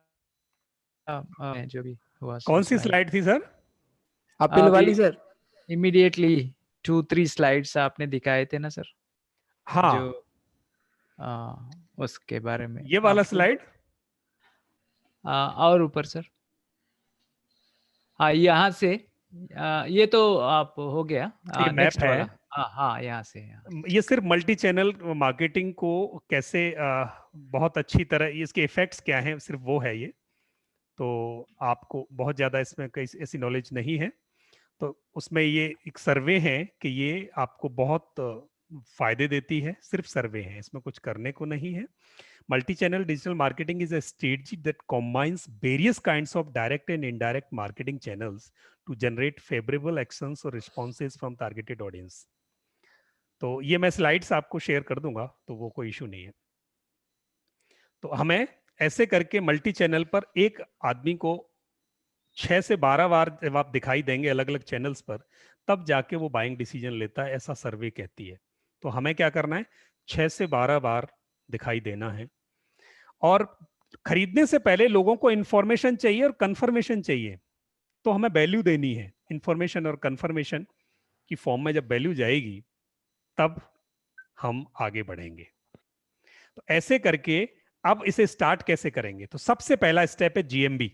जो भी हुआ। कौन सी स्लाइड थी सर? अपील वाली सर? इमीडिएटली 2-3 स्लाइड्स आपने दिखाए थे ना सर। हाँ, जो उसके बारे में ये वाला स्लाइड और ऊपर सर। हाँ यहाँ से ये तो आप हो गया, ये मैप नेक्स्ट है। वाला। हाँ यहाँ से। ये सिर्फ मल्टी चैनल मार्केटिंग को कैसे बहुत अच्छी तरह, इसके इफेक्ट्स क्या हैं, सिर्फ वो है ये। तो आपको बहुत ज़्यादा इसमें कई ऐसी नॉलेज नहीं है। तो उसमें ये एक सर्वे है कि ये आपको बहुत फायदे देती है, सिर्फ सर्वे है, इसमें कुछ करने को नहीं है। Multi-channel digital marketing is a strategy that combines various kinds of direct and indirect marketing channels to generate favorable actions or responses from targeted audience. तो ये मैं स्लाइड्स आपको शेयर कर दूंगा, तो वो कोई इशू नहीं है। तो हमें ऐसे करके मल्टी चैनल पर एक आदमी को 6 से 12 बार जब आप दिखाई देंगे अलग अलग चैनल्स पर, तब जाके वो बाइंग डिसीजन लेता है, ऐसा सर्वे कहती है। तो हमें क्या करना है, 6 से 12 बार दिखाई देना है। और खरीदने से पहले लोगों को इंफॉर्मेशन चाहिए और कंफर्मेशन चाहिए, तो हमें वैल्यू देनी है। इंफॉर्मेशन और कंफर्मेशन की फॉर्म में जब वैल्यू जाएगी तब हम आगे बढ़ेंगे। तो ऐसे करके अब इसे स्टार्ट कैसे करेंगे? तो सबसे पहला स्टेप है GMB,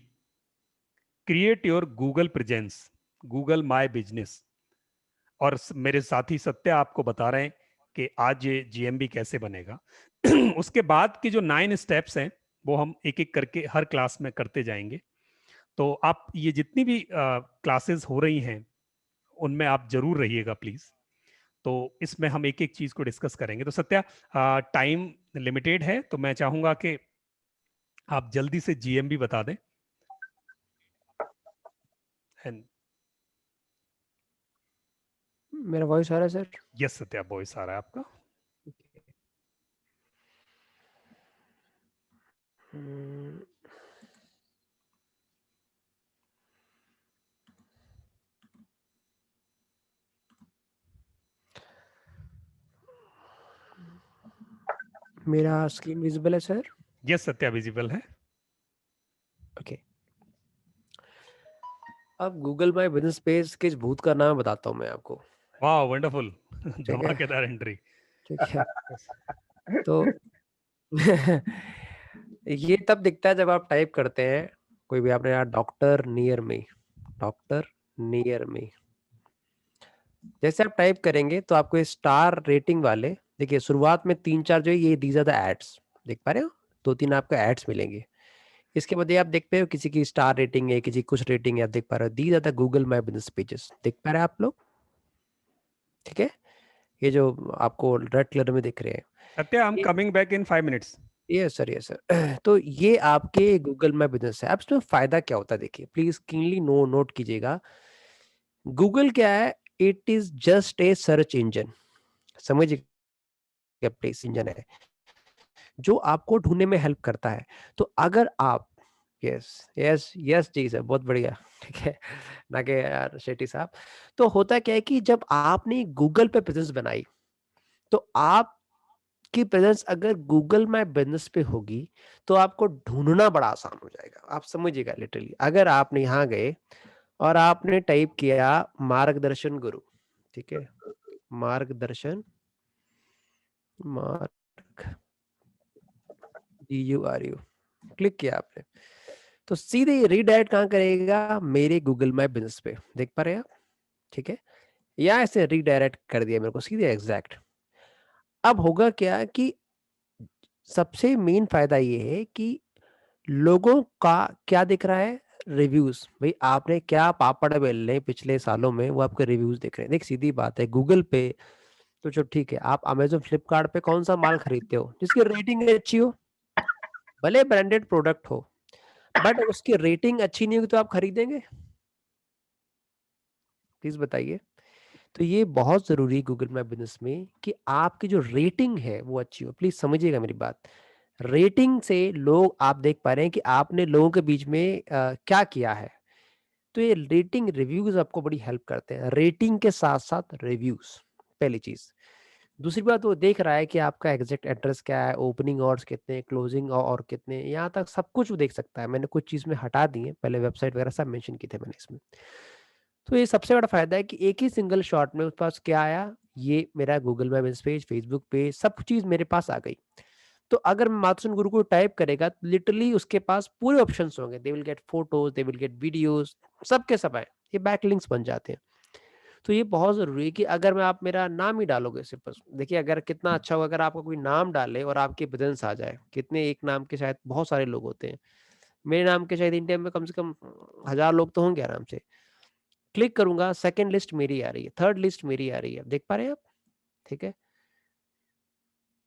create your Google presence, Google My business. और मेरे साथी सत्य आपको बता रहे हैं कि आज ये जीएमबी कैसे बनेगा। उसके बाद की जो 9 स्टेप्स हैं वो हम एक एक करके हर क्लास में करते जाएंगे। तो आप ये जितनी भी क्लासेस हो रही हैं उनमें आप जरूर रहिएगा प्लीज। तो इसमें हम एक एक चीज को डिस्कस करेंगे। तो सत्या, टाइम लिमिटेड है, तो मैं चाहूंगा कि आप जल्दी से जीएमबी बता दें। एंड मेरा वॉइस आ रहा है सर? यस सत्या, वॉइस आ रहा है आपका। हम्म, मेरा स्क्रीन विजिबल है सर? यस सत्या, विजिबल है। ओके। अब गूगल माय बिजनेस पेज किस भूत का नाम बताता हूँ मैं आपको। वाह, वंडरफुल, ठीक है, धमाकेदार एंट्री। ठीक है। तो ये तब दिखता है जब आप टाइप करते हैं कोई भी, आपने यार doctor near me, doctor near me, जैसे आप टाइप करेंगे तो आपको ये स्टार रेटिंग वाले, देखिए शुरुआत में 3-4 जो है ये दीज आर द एड्स, देख पा रहे हो? 2-3 आपको एड्स मिलेंगे। इसके बाद ये आप देख पा रहे हो किसी की स्टार रेटिंग है, किसी कुछ रेटिंग है, आप देख पा रहे हो these are the Google My Business pages, देख पा रहे हैं आप लोग? ठीक है, ये जो आपको रेड कलर में दिख रहे हैं, सत्या, आई एम ये coming back in 5 minutes. Yes sir, yes sir. तो ये आपके गूगल माय बिजनेस है। अब इसमें फायदा क्या होता है, देखिए प्लीज कीनली नोट कीजिएगा। गूगल क्या है? It is just a search engine, समझिए, प्लेस इंजन है जो आपको ढूंढने में हेल्प करता है। तो अगर आप, यस यस यस जी सर, बहुत बढ़िया, ठीक है ना कि यार शेट्टी साहब। तो होता क्या है कि जब आपने गूगल पे प्रेजेंस बनाई, तो आपकी प्रेजेंस अगर गूगल माय बिजनेस पे होगी तो आपको ढूंढना बड़ा आसान हो जाएगा। आप समझिएगा, लिटरली अगर आपने यहाँ गए और आपने टाइप किया मार्गदर्शन गुरु, ठीक है, मार्गदर्शन, मार्ग GURU, क्लिक किया आपने, तो सीधे रीडायरेक्ट कहाँ करेगा? मेरे गूगल माय बिजनेस पे, देख पा रहे हैं आप? ठीक है, या ऐसे रीडायरेक्ट कर दिया मेरे को सीधे एग्जैक्ट। अब होगा क्या कि सबसे मेन फायदा ये है कि लोगों का क्या दिख रहा है? रिव्यूज। भाई आपने क्या पापड़ बेले पिछले सालों में, वो आपके रिव्यूज दिख रहे हैं। देख सीधी बात है, गूगल पे तो जो ठीक है, आप अमेजोन फ्लिपकार्ट पे कौन सा माल खरीदते हो? जिसकी रेटिंग अच्छी हो, भले ब्रांडेड प्रोडक्ट हो, बट उसकी रेटिंग अच्छी नहीं होगी तो आप खरीदेंगे? प्लीज बताइए। तो ये बहुत जरूरी है गूगल माय बिजनेस में कि आपकी जो रेटिंग है वो अच्छी हो। प्लीज समझिएगा मेरी बात। रेटिंग से लोग, आप देख पा रहे हैं कि आपने लोगों के बीच में क्या किया है। तो ये रेटिंग रिव्यूज आपको बड़ी हेल्प करते हैं। रेटिंग के साथ साथ रिव्यूज, पहली चीज। दूसरी बात, वो देख रहा है कि आपका एग्जैक्ट एड्रेस क्या है, ओपनिंग आवर्स कितने, क्लोजिंग और कितने, यहाँ तक सब कुछ वो देख सकता है। मैंने कुछ चीज में हटा दी है, पहले वेबसाइट वगैरह सब मेंशन किए थे मैंने इसमें। तो ये सबसे बड़ा फायदा है कि एक ही सिंगल शॉट में उसके पास क्या आया, ये मेरा Google My business page, Facebook page, सब चीज मेरे पास आ गई। तो अगर मातृ गुरु को टाइप करेगा, लिटरली उसके पास पूरे ऑप्शंस होंगे। They will get photos, they will get videos, सब के सब आए, ये बैकलिंक्स बन जाते हैं। तो ये बहुत जरूरी है कि अगर मैं, आप मेरा नाम ही डालोगे सिर्फ, बस देखिए अगर कितना अच्छा होगा अगर आपका कोई नाम डाले और आपके बिजनेस आ जाए। कितने एक नाम के शायद बहुत सारे लोग होते हैं, मेरे नाम के शायद इंडिया में कम से कम 1000 लोग तो होंगे आराम से। क्लिक करूंगा, सेकंड लिस्ट मेरी आ रही है, थर्ड लिस्ट मेरी आ रही है, देख पा रहे हैं आप? ठीक है,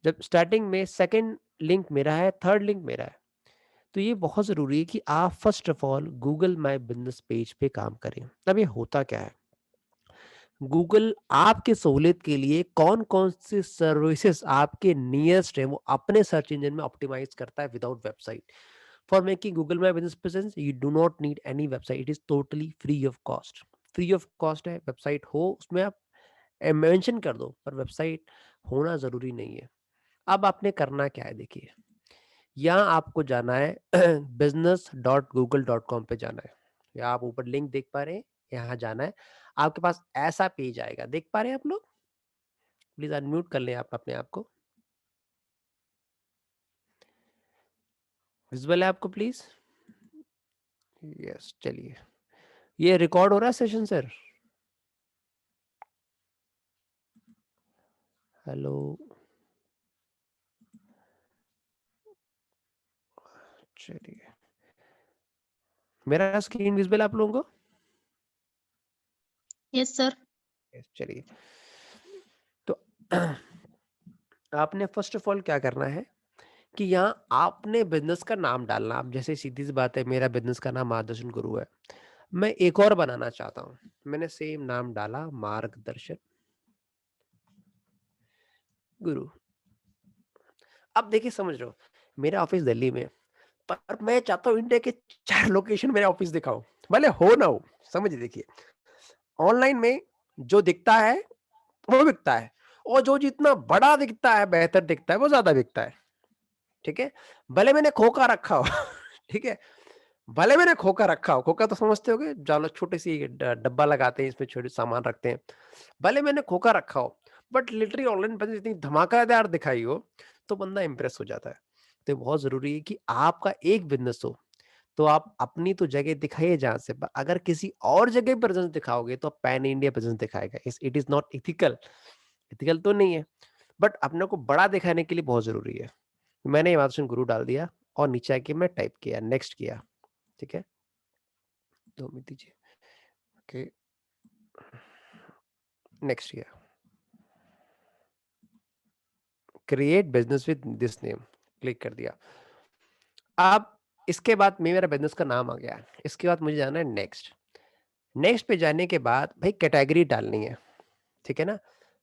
जब स्टार्टिंग में सेकंड लिंक मेरा है, थर्ड लिंक मेरा है। तो ये बहुत जरूरी है कि आप first of all Google My business page पे काम करें। अब ये होता क्या है, गूगल आपके सहूलियत के लिए कौन कौन सी सर्विसेज आपके नियरेस्ट है वो अपने सर्च इंजन में ऑप्टिमाइज करता है without website. For making Google My business presence you do not need any website, it is totally free of cost. Free of cost है, वेबसाइट हो उसमें आप मेंशन कर दो, पर वेबसाइट होना जरूरी नहीं है। अब आपने करना क्या है, देखिए यहाँ आपको जाना है business.google.com पे जाना है, या आप ऊपर लिंक देख पा रहे हैं, यहाँ जाना है, आपके पास ऐसा पेज आएगा, देख पा रहे हैं आप लोग? प्लीज अनम्यूट कर लें आप अपने आप को, विजुअल है आपको प्लीज? यस, चलिए, ये रिकॉर्ड हो रहा है सेशन सर? हेलो, चलिए, मेरा स्क्रीन विजिबल आप लोगों को? Yes, sir. Yes, चलिए, तो आपने फर्स्ट ऑफ ऑल क्या करना है कि यहाँ आपने बिजनेस का नाम डालना। आप जैसे सीधी सी बात है, मेरा बिजनेस का नाम मार्गदर्शन गुरु है, मैं एक और बनाना चाहता हूँ, मैंने सेम नाम डाला, मार्गदर्शन गुरु। अब देखिए, समझ रहे हो, मेरा ऑफिस दिल्ली में, पर मैं चाहता हूँ इंडिया के 4 लोकेशन मेरे ऑफिस दिखाओ, भले हो ना हो। समझिए, देखिए ऑनलाइन में जो दिखता है वो बिकता है, और जो जितना बड़ा दिखता है, बेहतर दिखता है, वो ज्यादा बिकता है। ठीक है, भले मैंने खोखा रखा हो ठीक है, भले मैंने खोखा रखा हो, खोखा तो समझते होगे, जानो छोटी सी डब्बा लगाते हैं, इसमें छोटे सामान रखते हैं, भले मैंने खोखा रखा हो, बट लिटरली ऑनलाइन बिजनेस इतनी धमाकेदार दिखाई हो तो बंदा इंप्रेस हो जाता है। तो बहुत जरूरी है कि आपका एक बिजनेस हो, तो आप अपनी तो जगह दिखाइए जहां से, अगर किसी और जगह प्रेजेंस दिखाओगे तो पैन इंडिया प्रेजेंस दिखाएगा, it is not ethical, ethical तो नहीं है, बट अपने को बड़ा दिखाने के लिए बहुत जरूरी है। मैंने मार्गदर्शन गुरु डाल दिया और नीचे आके मैं टाइप किया, नेक्स्ट किया। ठीक है, 2 मिनट दीजिए, ओके, नेक्स्ट किया, create business with this name, click कर दिया। अब इसके बाद मेरा बिजनेस का नाम आ गया, इसके बाद मुझे जाना है नेक्स्ट। नेक्स्ट पे जाने के बाद भाई कैटेगरी डालनी है, ठीक है ना।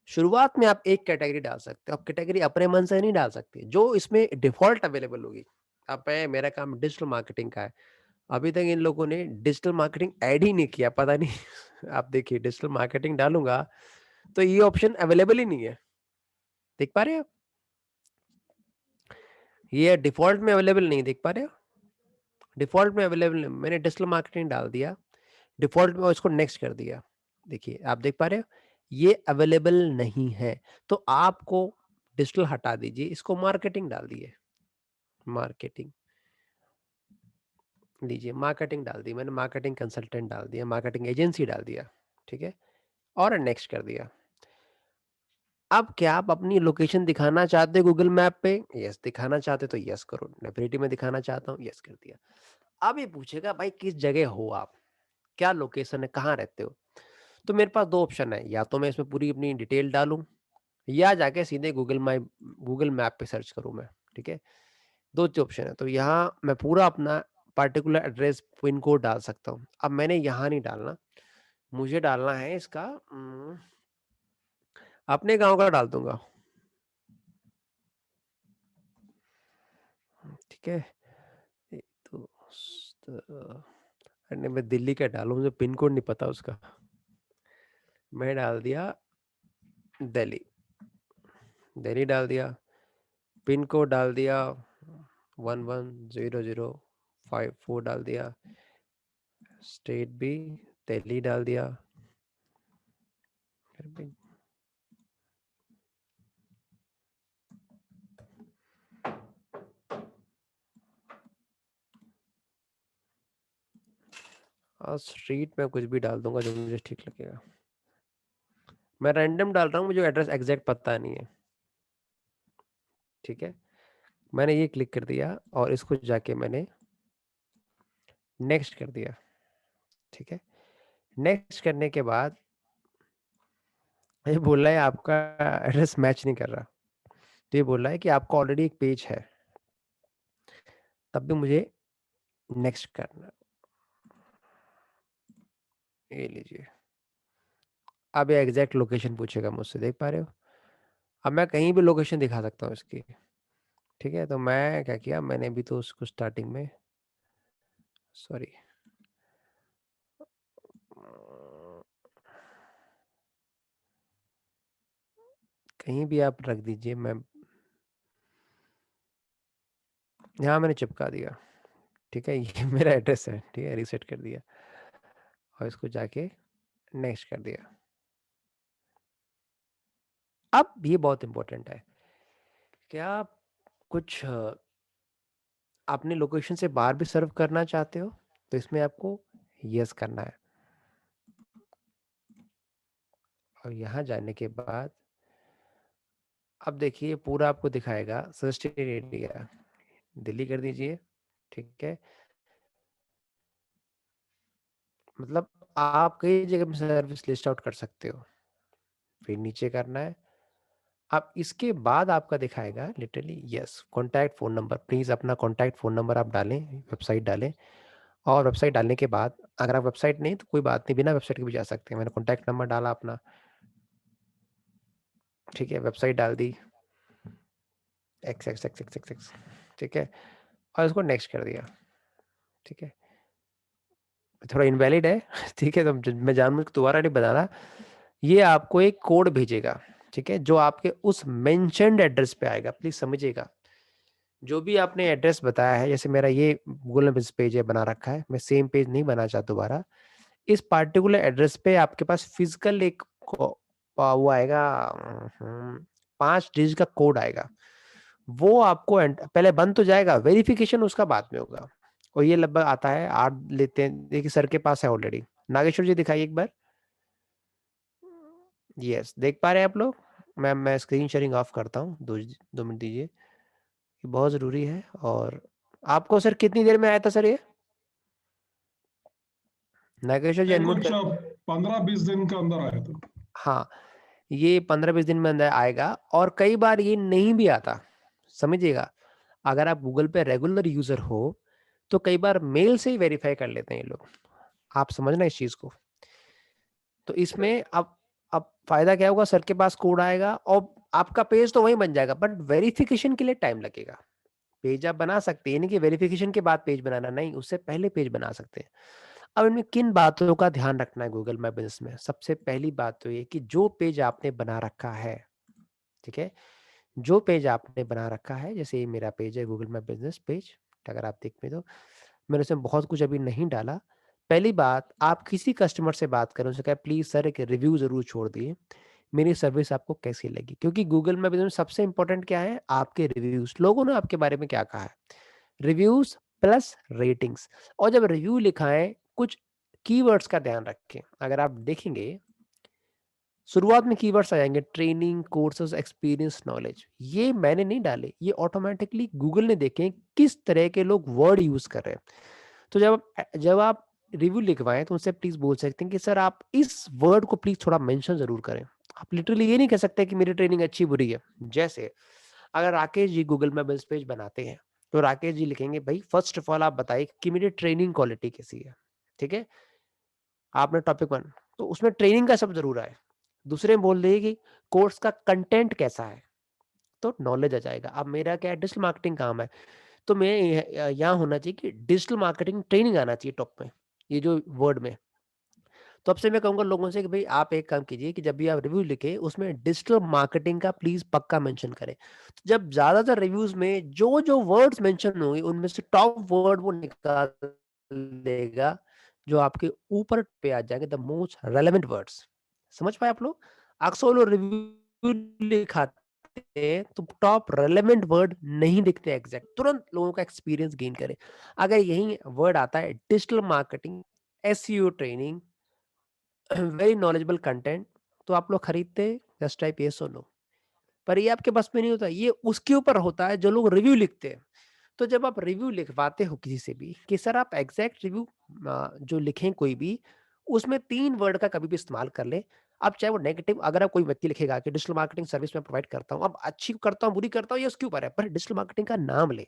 शुरुआत में आप एक कैटेगरी डाल सकते हो, आप कैटेगरी अपने मन से नहीं डाल सकते, जो इसमें डिफॉल्ट अवेलेबल होगी। अब मेरा काम डिजिटल मार्केटिंग का है, अभी तक इन लोगों ने डिजिटल मार्केटिंग ऐड ही नहीं किया, पता नहीं आप देखिए, डिजिटल मार्केटिंग डालूंगा तो ये ऑप्शन अवेलेबल ही नहीं है, देख पा रहे हैं आप? ये डिफॉल्ट में अवेलेबल नहीं, देख पा रहे हो? डिफॉल्ट में अवेलेबल नहीं, मैंने डिजिटल मार्केटिंग डाल दिया डिफॉल्ट में और इसको नेक्स्ट कर दिया, देखिए आप देख पा रहे हो ये अवेलेबल नहीं है। तो आपको डिजिटल हटा दीजिए, इसको मार्केटिंग डाल दिए, मार्केटिंग लीजिए, मार्केटिंग डाल दी मैंने, मार्केटिंग कंसल्टेंट डाल दिया, मार्केटिंग एजेंसी डाल दिया, ठीक है, और नेक्स्ट कर दिया। अब क्या आप अपनी लोकेशन दिखाना चाहते हो गूगल मैप पे? यस, दिखाना चाहते तो यस करो, डेफिनेटली में दिखाना चाहता हूँ, यस कर दिया। अब ये पूछेगा भाई किस जगह हो आप, क्या लोकेशन है, कहाँ रहते हो? तो मेरे पास 2 ऑप्शन है, या तो मैं इसमें पूरी अपनी डिटेल डालूं, या जाके सीधे गूगल मैप पे सर्च करूं मैं, ठीक है, 2 ऑप्शन है। तो यहाँ मैं पूरा अपना पार्टिकुलर एड्रेस पिन कोड डाल सकता हूँ। अब मैंने यहाँ नहीं डालना, मुझे डालना है इसका अपने गांव का डाल दूंगा, ठीक है। एक अरे मैं दिल्ली का डालू, मुझे पिन कोड नहीं पता उसका, मैं डाल दिया दिल्ली, दिल्ली डाल दिया, पिन कोड डाल दिया 110054 डाल दिया, स्टेट भी दिल्ली डाल दिया, और स्ट्रीट में कुछ भी डाल दूंगा जो मुझे ठीक लगेगा, मैं रैंडम डाल रहा हूँ, मुझे एड्रेस एग्जैक्ट पता नहीं है, ठीक है। मैंने ये क्लिक कर दिया और इसको जाके मैंने नेक्स्ट कर दिया, ठीक है। नेक्स्ट करने के बाद ये बोल रहा है आपका एड्रेस मैच नहीं कर रहा, तो ये बोल रहा है कि आपका ऑलरेडी एक पेज है, तब भी मुझे नेक्स्ट करना, ये लीजिए। अब ये एग्जैक्ट लोकेशन पूछेगा मुझसे, देख पा रहे हो? अब मैं कहीं भी लोकेशन दिखा सकता हूँ इसकी, ठीक है। तो मैं क्या किया, मैंने भी तो उसको स्टार्टिंग में, सॉरी, कहीं भी आप रख दीजिए, मैं यहाँ मैंने चिपका दिया, ठीक है, ये मेरा एड्रेस है, ठीक है, रीसेट कर दिया और इसको जाके नेक्स्ट कर दिया। अब ये बहुत इंपॉर्टेंट है, क्या आप कुछ अपने लोकेशन से बाहर भी सर्व करना चाहते हो, तो इसमें आपको यस करना है और यहाँ जाने के बाद अब देखिए पूरा आपको दिखाएगा सजेस्टेड एरिया, दिल्ली कर दीजिए, ठीक है, मतलब आप कई जगह में सर्विस लिस्ट आउट कर सकते हो, फिर नीचे करना है। अब इसके बाद आपका दिखाएगा literally yes contact phone number, please अपना कॉन्टैक्ट फ़ोन नंबर आप डालें, वेबसाइट डालें और वेबसाइट डालने के बाद अगर आप वेबसाइट नहीं तो कोई बात नहीं, बिना वेबसाइट के भी जा सकते हैं। मैंने कॉन्टैक्ट नंबर डाला अपना, ठीक है, वेबसाइट डाल दी X X X X X X, ठीक है, और इसको नेक्स्ट कर दिया, ठीक है, थोड़ा इनवैलिड है ठीक है, तो मैं जानबूझ के दोबारा नहीं बता रहा, ये आपको एक कोड भेजेगा, ठीक है, जो आपके उस मेंशन्ड एड्रेस पे आएगा, प्लीज समझिएगा। जो भी आपने एड्रेस बताया है, जैसे मेरा ये गूगल बिजनेस पेज है बना रखा है, मैं सेम पेज नहीं बना चाहता दोबारा, इस पार्टिकुलर एड्रेस पे आपके पास फिजिकल एक वो आएगा 5 डिजिट का कोड आएगा, वो आपको पहले बन तो जाएगा, वेरिफिकेशन उसका बाद में होगा और ये लगभग आता है 8 लेते हैं, देखिए सर के पास है ऑलरेडी। नागेश्वर जी दिखाइए एक बार, यस देख पा रहे हैं आप लोग? मैं स्क्रीन शेयरिंग ऑफ करता हूँ, 2 मिनट दीजिए, ये बहुत जरूरी है। और आपको सर कितनी देर में आया था सर ये? नागेश्वर जी ये अनम्यूट कुछ कर। 15-20 दिन के अंदर आया था। हाँ, ये 15-20 दिन में अंदर आएगा और कई बार ये नहीं भी आता, समझिएगा। अगर आप गूगल पे रेगुलर यूजर हो तो कई बार मेल से ही वेरीफाई कर लेते हैं ये लोग, आप समझना इस चीज को। तो इसमें अब फायदा क्या होगा, सर के पास कोड आएगा और आपका पेज तो वहीं बन जाएगा, बट वेरिफिकेशन के लिए टाइम लगेगा। पेज आप बना सकते हैं, नहीं कि वेरिफिकेशन के बाद पेज बनाना, नहीं, उससे पहले पेज बना सकते हैं। अब इनमें किन बातों का ध्यान रखना है गूगल माय बिजनेस में? सबसे पहली बात तो ये कि जो पेज आपने बना रखा है, ठीक है, जो पेज आपने बना रखा है, जैसे ये मेरा पेज है गूगल माय बिजनेस पेज, अगर आप देख में तो मैंने उसमें बहुत कुछ अभी नहीं डाला। पहली बात, आप किसी कस्टमर से बात करें, उनसे कहें प्लीज सर एक रिव्यू जरूर छोड़ दिए, मेरी सर्विस आपको कैसी लगी, क्योंकि गूगल माय बिजनेस में सबसे इंपॉर्टेंट क्या है, आपके रिव्यूज, लोगों ने आपके बारे में क्या कहा है, रिव्यूज प्लस रेटिंग्स। और जब रिव्यू लिखाएं कुछ कीवर्ड्स का ध्यान रखें, अगर आप देखेंगे शुरुआत में कीवर्ड्स आ जाएंगे ट्रेनिंग, कोर्सेज, एक्सपीरियंस, नॉलेज, ये मैंने नहीं डाले, ये ऑटोमेटिकली गूगल ने देखे किस तरह के लोग वर्ड यूज कर रहे हैं। तो जब आप रिव्यू लिखवाएं तो उनसे प्लीज बोल सकते हैं कि सर आप इस वर्ड को प्लीज थोड़ा मेंशन जरूर करें। आप लिटरली ये नहीं कह सकते कि मेरी ट्रेनिंग अच्छी बुरी है। जैसे अगर राकेश जी गूगल में बिजनेस पेज बनाते हैं तो राकेश जी लिखेंगे भाई फर्स्ट ऑफ ऑल आप बताइए कि मेरी ट्रेनिंग क्वालिटी कैसी है, ठीक है, आपने टॉपिक 1, तो उसमें ट्रेनिंग का शब्द जरूर आए। दूसरे में बोल दिए कि कोर्स का कंटेंट कैसा है, तो नॉलेज आ जाएगा। अब मेरा क्या है, डिजिटल मार्केटिंग काम है, तो मैं यहाँ होना चाहिए कि डिजिटल मार्केटिंग ट्रेनिंग आना चाहिए टॉप में, ये जो वर्ड में। तो अब से मैं कहूंगा लोगों से कि भाई आप एक काम कीजिए कि जब भी आप रिव्यू लिखे उसमें डिजिटल मार्केटिंग का प्लीज पक्का मेंशन करें। तो जब ज्यादातर रिव्यूज में जो जो वर्ड्स मेंशन होंगे उनमें से टॉप वर्ड वो निकाल देगा जो आपके ऊपर पे आ जाएंगे, द मोस्ट रेलेवेंट वर्ड्स। समझ पाए आप लोग? अक्सर लोग रिव्यू लिखाते हैं तो टॉप रेलेवेंट वर्ड नहीं दिखते एग्जैक्ट, तुरंत लोगों का एक्सपीरियंस गेन करें। अगर यही वर्ड आता है digital marketing, SEO training, very knowledgeable content, तो आप लोग खरीदते? जस्ट टाइप यस और नो। पर ये आपके बस में नहीं होता, ये उसके ऊपर होता है जो लोग रिव्यू लिखते हैं। तो जब आप रिव्यू लिखवाते हो किसी से भी कि सर आप एग्जैक्ट रिव्यू जो लिखें कोई भी, उसमें 3 वर्ड का कभी भी इस्तेमाल कर ले। अब चाहे वो नेगेटिव, अगर आप कोई व्यक्ति लिखेगा कि डिजिटल मार्केटिंग सर्विस मैं प्रोवाइड करता हूँ, अब अच्छी करता हूँ बुरी करता हूँ ये उसके ऊपर है, पर डिजिटल मार्केटिंग का नाम ले।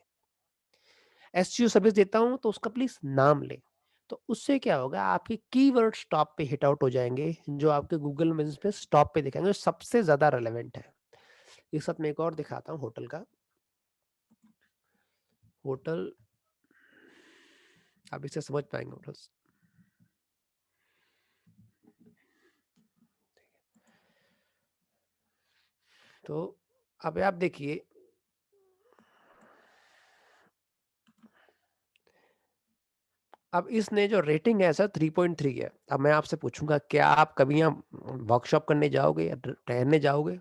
एसईओ सर्विस देता हूँ तो उसका प्लीज नाम ले। तो उससे क्या होगा, आपके कीवर्ड्स टॉप पे हिट आउट हो जाएंगे, जो आपके गूगल बिजनेस पे टॉप पे दिखाएंगे, जो सबसे ज्यादा रेलेवेंट है। एक साथ मैं एक और दिखाता हूँ होटल का। होटल आप इसे समझ पाएंगे होटल्स। तो अब आप देखिए अब इसने जो रेटिंग है सर 3.3 है। अब मैं आपसे पूछूंगा क्या आप कभी यहाँ वर्कशॉप करने जाओगे या ठहरने जाओगे?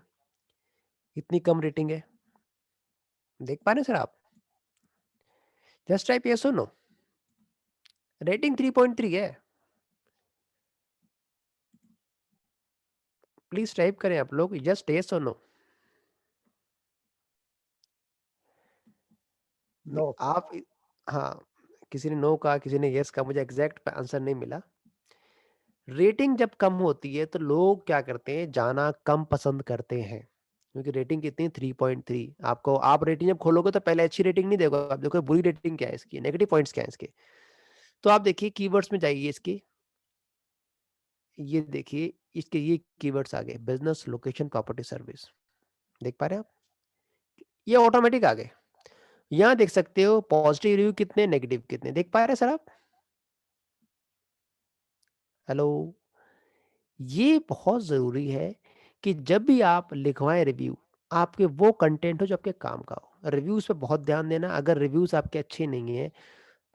इतनी कम रेटिंग है, देख पा रहे हैं सर आप? जस्ट टाइप यस और नो। रेटिंग 3.3 है, प्लीज टाइप करें आप लोग, जस्ट यस और नो। नो आप हाँ, किसी ने नो कहा, किसी ने यस कहा, मुझे एग्जैक्ट आंसर नहीं मिला। रेटिंग जब कम होती है तो लोग क्या करते हैं, जाना कम पसंद करते हैं, क्योंकि रेटिंग कितनी है 3.3। आपको आप रेटिंग जब खोलोगे तो पहले अच्छी रेटिंग नहीं देखो, आप देखो बुरी रेटिंग क्या है इसकी, नेगेटिव पॉइंट्स क्या है इसके। तो आप देखिए कीवर्ड्स में जाइए इसकी, ये देखिए इसके ये कीवर्ड्स आ गए, बिजनेस, लोकेशन, प्रॉपर्टी, सर्विस। देख पा रहे हैं आप? ये ऑटोमेटिक आ गए। यहाँ देख सकते हो पॉजिटिव रिव्यू कितने, नेगेटिव कितने, देख पा रहे हैं सर आप? हेलो, ये बहुत जरूरी है कि जब भी आप लिखवाएं रिव्यू, आपके वो कंटेंट हो जो आपके काम का हो। रिव्यूज पे बहुत ध्यान देना। अगर रिव्यूज आपके अच्छे नहीं है,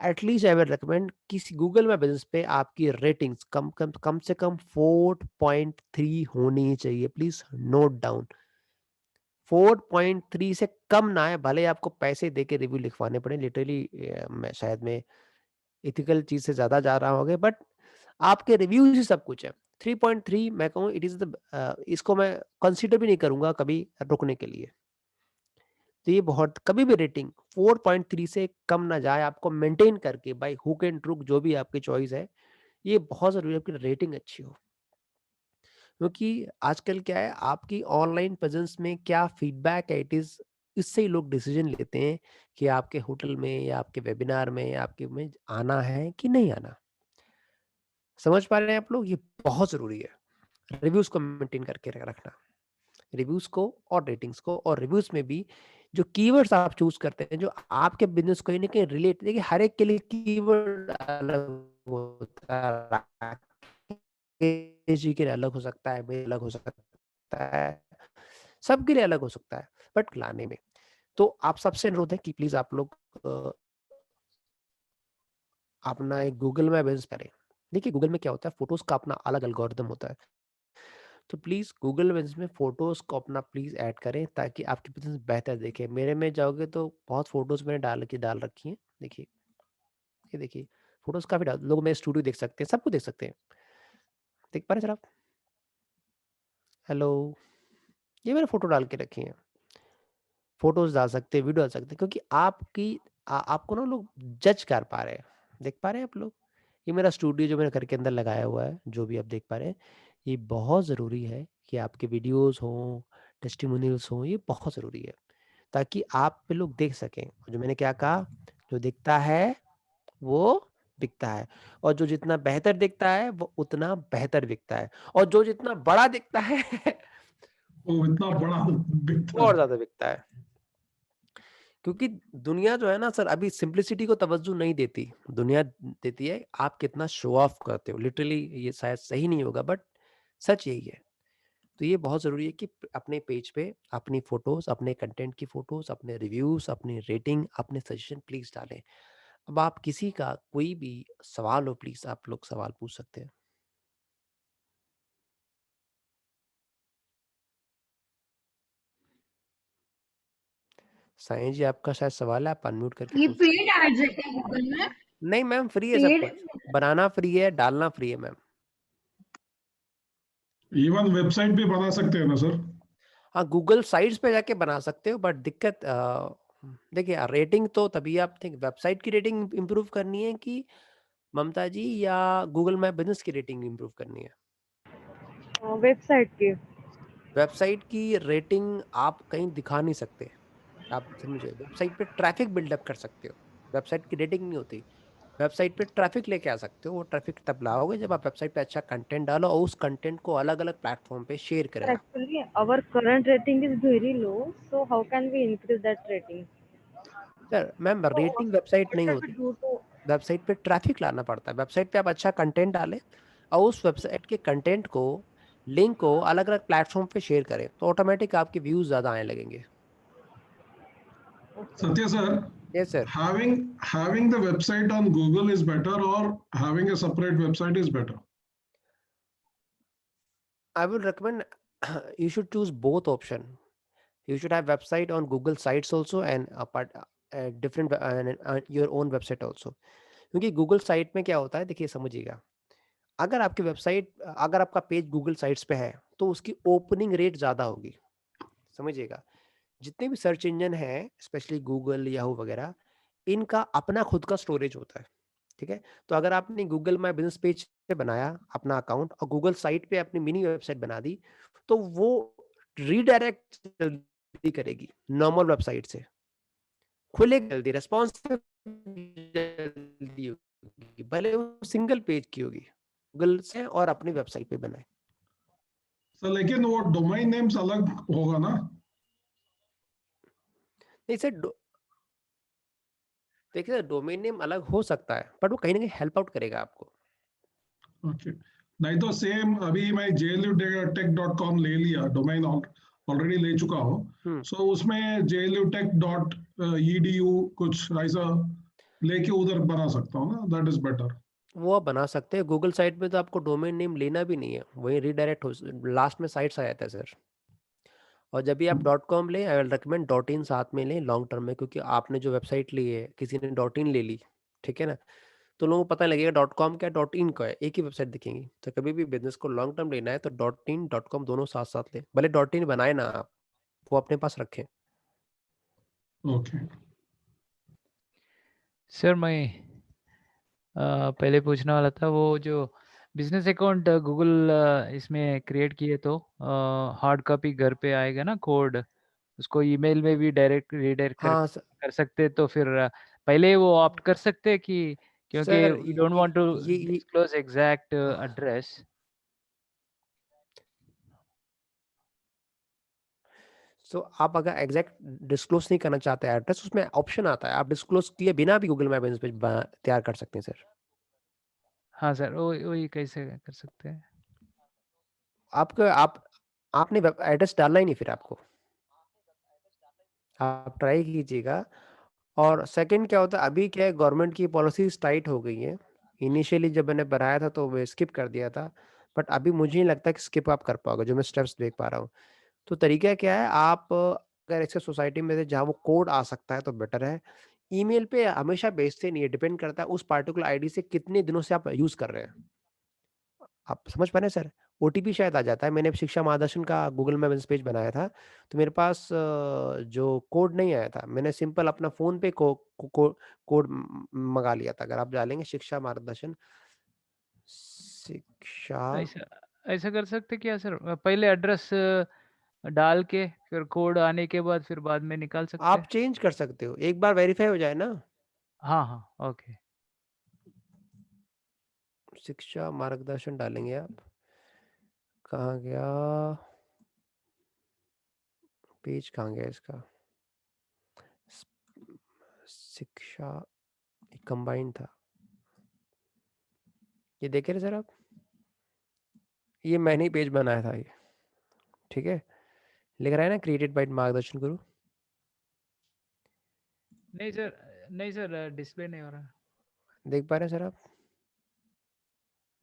एटलीस्ट आई विल रिकमेंड किसी गूगल में बिजनेस पे आपकी रेटिंग्स कम से कम 4.3 होनी चाहिए। प्लीज नोट डाउन, 4.3 से कम ना है, भले आपको पैसे दे के रिव्यू लिखवाने पड़े। लिटरली मैं शायद मैं एथिकल चीज से ज्यादा जा रहा होंगे, बट आपके रिव्यूज ही सब कुछ है। 3.3 मैं कहूँ इट इज द, इसको मैं कंसीडर भी नहीं करूंगा कभी रुकने के लिए। तो ये बहुत, कभी भी रेटिंग 4.3 से कम ना जाए, आपको मेंटेन करके बाय हुक एंड ट्रुक जो भी आपकी चॉइस है, ये बहुत जरूरी है आपकी रेटिंग अच्छी हो। क्योंकि आजकल क्या है, आपकी ऑनलाइन प्रेजेंस में क्या फीडबैक है, इट इज, इससे ही लोग डिसीजन लेते हैं कि आपके होटल में या आपके वेबिनार में या आपके में आना है कि नहीं आना। समझ पा रहे हैं आप लोग? ये बहुत जरूरी है रिव्यूज को मेंटेन करके रखना, रिव्यूज को और रेटिंग्स को। और रिव्यूज में भी जो कीवर्ड्स आप चूज करते हैं जो आपके बिजनेस को कहीं ना कहीं रिलेट, देखिए हर एक के लिए कीवर्ड अलग होता है, राकेश जी के लिए अलग हो सकता है, मेरे अलग हो सकता है, सबके लिए अलग हो सकता है, बट लाने में तो आप सबसे अनुरोध है कि प्लीज आप लोग अपना एक गूगल में बिजनेस करें। देखिए गूगल में क्या होता है, फोटोज का अपना अलग एल्गोरिदम होता है, तो प्लीज गूगल बिजनेस में फोटोज को अपना प्लीज ऐड करें ताकि आपकी बिजनेस बेहतर दिखे। मेरे में जाओगे तो बहुत फोटोज मैंने डाल रखी हैं। देखिए ये देखिए फोटोज काफी डाल, लोग मेरे स्टूडियो देख सकते हैं, सब कुछ देख सकते हैं। देख पा रहे हैं सर आप? हेलो, ये मैंने फोटो डाल के रखी है, फोटोज डाल सकते हैं, वीडियो डाल सकते हैं, क्योंकि आपको ना लोग जज कर पा रहे हैं। देख पा रहे हैं आप लोग? ये मेरा स्टूडियो जो मेरे घर के अंदर लगाया हुआ है, जो भी आप देख पा रहे हैं, ये बहुत ज़रूरी है कि आपके वीडियोस हों, टेस्टिमोनियल्स हों, ये बहुत ज़रूरी है ताकि आप पे लोग देख सकें। जो मैंने क्या कहा, जो दिखता है वो बिकता है, और जो जितना बेहतर दिखता है वो उतना बेहतर बिकता है, और जो जितना बड़ा दिखता है वो इतना बड़ा बिकता वो और है। ज़्यादा बिकता है। क्योंकि दुनिया जो है ना सर, अभी सिंप्लिसिटी को तवज्जो नहीं देती। दुनिया देती है आप कितना शो ऑफ करते हो। लिटरली ये शायद सही नहीं होगा, बट सच यही है। तो ये बहुत ज़रूरी है कि अपने पेज पे अपनी फोटोज, अपने कंटेंट की फोटोज, अपने रिव्यूज, अपनी रेटिंग, अपने सजेशन प्लीज डालें। अब आप किसी का कोई भी सवाल हो, प्लीज आप लोग सवाल पूछ सकते हैं। साईं जी आपका शायद सवाल है, आप अनम्यूट करके ये पूछ सकते पेड एड्स है क्या गूगल में? हैं। नहीं मैम, फ्री है सब पेड कुछ, बनाना फ्री है, डालना फ्री है मैम। इवन वेबसाइट भी बना सकते हैं ना सर? हाँ गूगल साइट्स पे जाके बना सकते हो, बट दिक्कत देखिए रेटिंग तो तभी आप थिंक वेबसाइट की रेटिंग इंप्रूव करनी है कि ममता जी, या गूगल मैप बिजनेस की रेटिंग इंप्रूव करनी है? वेबसाइट की। वेबसाइट की रेटिंग आप कहीं दिखा नहीं सकते। आप समझे, वेबसाइट पे ट्रैफिक बिल्डअप कर सकते हो, वेबसाइट की रेटिंग नहीं होती। वेबसाइट पे ट्रैफिक लेके आ सकते हो, वो ट्रैफिक तब लाओगे जब आप वेबसाइट पे अच्छा कंटेंट डालो और उस कंटेंट को अलग अलग प्लेटफॉर्म पे शेयर करें आप। Actually, our current rating is very low, so how can we increase that rating? Sir ma'am So rating website what नहीं should we होती, do to? वेबसाइट पे ट्रैफिक लाना पड़ता है। वेबसाइट पे आप अच्छा कंटेंट डालें और उस वेबसाइट के कंटेंट को, लिंक को अलग अलग प्लेटफॉर्म पे शेयर करें, तो ऑटोमेटिक आपके व्यूज ज्यादा आने लगेंगे। सत्य sir, Yes, sir. having the website on Google is better, or having a separate website is better? I will recommend you should choose both option. You should have website on Google Sites also and different your own website also. क्योंकि Google site में क्या होता है, देखिए समझिएगा, अगर आपकी website अगर आपका पेज गूगल साइट्स पे है तो उसकी ओपनिंग रेट ज़्यादा होगी, समझिएगा। जितने भी सर्च इंजन हैं स्पेशली गूगल, याहू वगैरह, इनका अपना खुद का स्टोरेज होता है, ठीक है। तो अगर आपने गूगल माय बिजनेस पेज पे बनाया अपना अकाउंट और गूगल साइट पे अपनी मिनी वेबसाइट बना दी, तो वो रीडायरेक्ट जल्दी करेगी नॉर्मल वेबसाइट से, खुलेगी जल्दी, रेस्पॉन्स जल्दी होगी, भले वो सिंगल पेज की होगी, गूगल से और अपनी वेबसाइट पे बनाए। सर लेकिन वो डोमेन नेम्स अलग होगा ना? नहीं सर, देखिए डोमेन नेम अलग हो सकता है, बट वो कहीं ना कहीं हेल्प आउट करेगा आपको। ओके, नहीं तो सेम अभी मैं JLUtech.com ले लिया, डोमेन ऑलरेडी ले चुका हूँ, सो उसमें JLUtech.edu कुछ ऐसा लेके उधर बना सकता हूँ ना, दैट इज बेटर। वो आप बना सकते हैं। गूगल साइट में तो आपको डोमेन नेम लेना भी नहीं है, वही रीडायरेक्ट हो, लास्ट में साइट्स आ जाता है सर। और जब भी आप .com लें, आई विल रिकमेंड .in साथ में लें लॉन्ग टर्म में, क्योंकि आपने जो वेबसाइट ली है किसी ने .in ले ली, ठीक है ना, तो लोगों को पता लगेगा .com क्या .in का है, एक ही वेबसाइट दिखेंगी। तो कभी भी बिजनेस को लॉन्ग टर्म लेना है तो .in .com दोनों साथ साथ लें, भले .in बनाए ना आप, वो अपने पास रखें। ओके सर मैं पहले पूछने वाला था, वो जो बिजनेस अकाउंट गूगल इसमें क्रिएट किए तो हार्ड कॉपी घर पे आएगा ना कोड, उसको ईमेल में भी डायरेक्ट रीडायरेक्ट हाँ कर सकते, तो फिर पहले वो ऑप्ट कर सकते हैं कि, क्योंकि sir, we don't want to ये डिस्क्लोज एग्जैक्ट एड्रेस। सो आप अगर एग्जैक्ट डिस्क्लोज नहीं करना चाहते एड्रेस, उसमें ऑप्शन आता है, आप डिस्क्लोज किए बिना भी गूगल माय बिजनेस पेज तैयार कर सकते हैं सर। हाँ सर, वही कैसे कर सकते हैं? आपने एड्रेस डालना ही नहीं, फिर आपको आप ट्राई कीजिएगा। और सेकंड क्या होता है, अभी क्या है, गवर्नमेंट की पॉलिसीज टाइट हो गई हैं। इनिशियली जब मैंने बनाया था तो मैं स्किप कर दिया था, बट अभी मुझे नहीं लगता कि स्किप आप कर पाओगे, जो मैं स्टेप्स देख पा रहा हूँ। तो तरीका क्या है, आप अगर ऐसे सोसाइटी में से जहाँ वो कोड आ सकता है तो बेटर है। ईमेल पे हमेशा भेजते नहीं है, डिपेंड करता है उस पार्टिकुलर आईडी से कितने दिनों से आप यूज कर रहे हैं। आप समझ पा रहे हैं सर? ओटीपी शायद आ जाता है। मैंने शिक्षा मार्गदर्शन का गूगल में बिजनेस पेज बनाया था, तो मेरे पास जो कोड नहीं आया था, मैंने सिंपल अपना फोन पे कोड मंगा लिया था। अगर आप डालेंगे शिक्षा मार्गदर्शन, शिक्षा, ऐसा ऐसा कर सकते क्या सर, पहले एड्रेस डाल के फिर कोड आने के बाद फिर बाद में निकाल सकते आप हैं? चेंज कर सकते हो, एक बार वेरीफाई हो जाए ना। हाँ हाँ, ओके। शिक्षा मार्गदर्शन डालेंगे आप, कहाँ गया पेज, कहाँ गया इसका, शिक्षा कंबाइंड था, ये देखे रहे सर आप, ये मैंने ही पेज बनाया था ये, ठीक है, लिख रहा है ना क्रिएटेड बाय मार्गदर्शन गुरु। नहीं सर, डिस्प्ले नहीं हो रहा। देख पा रहे हैं सर आप?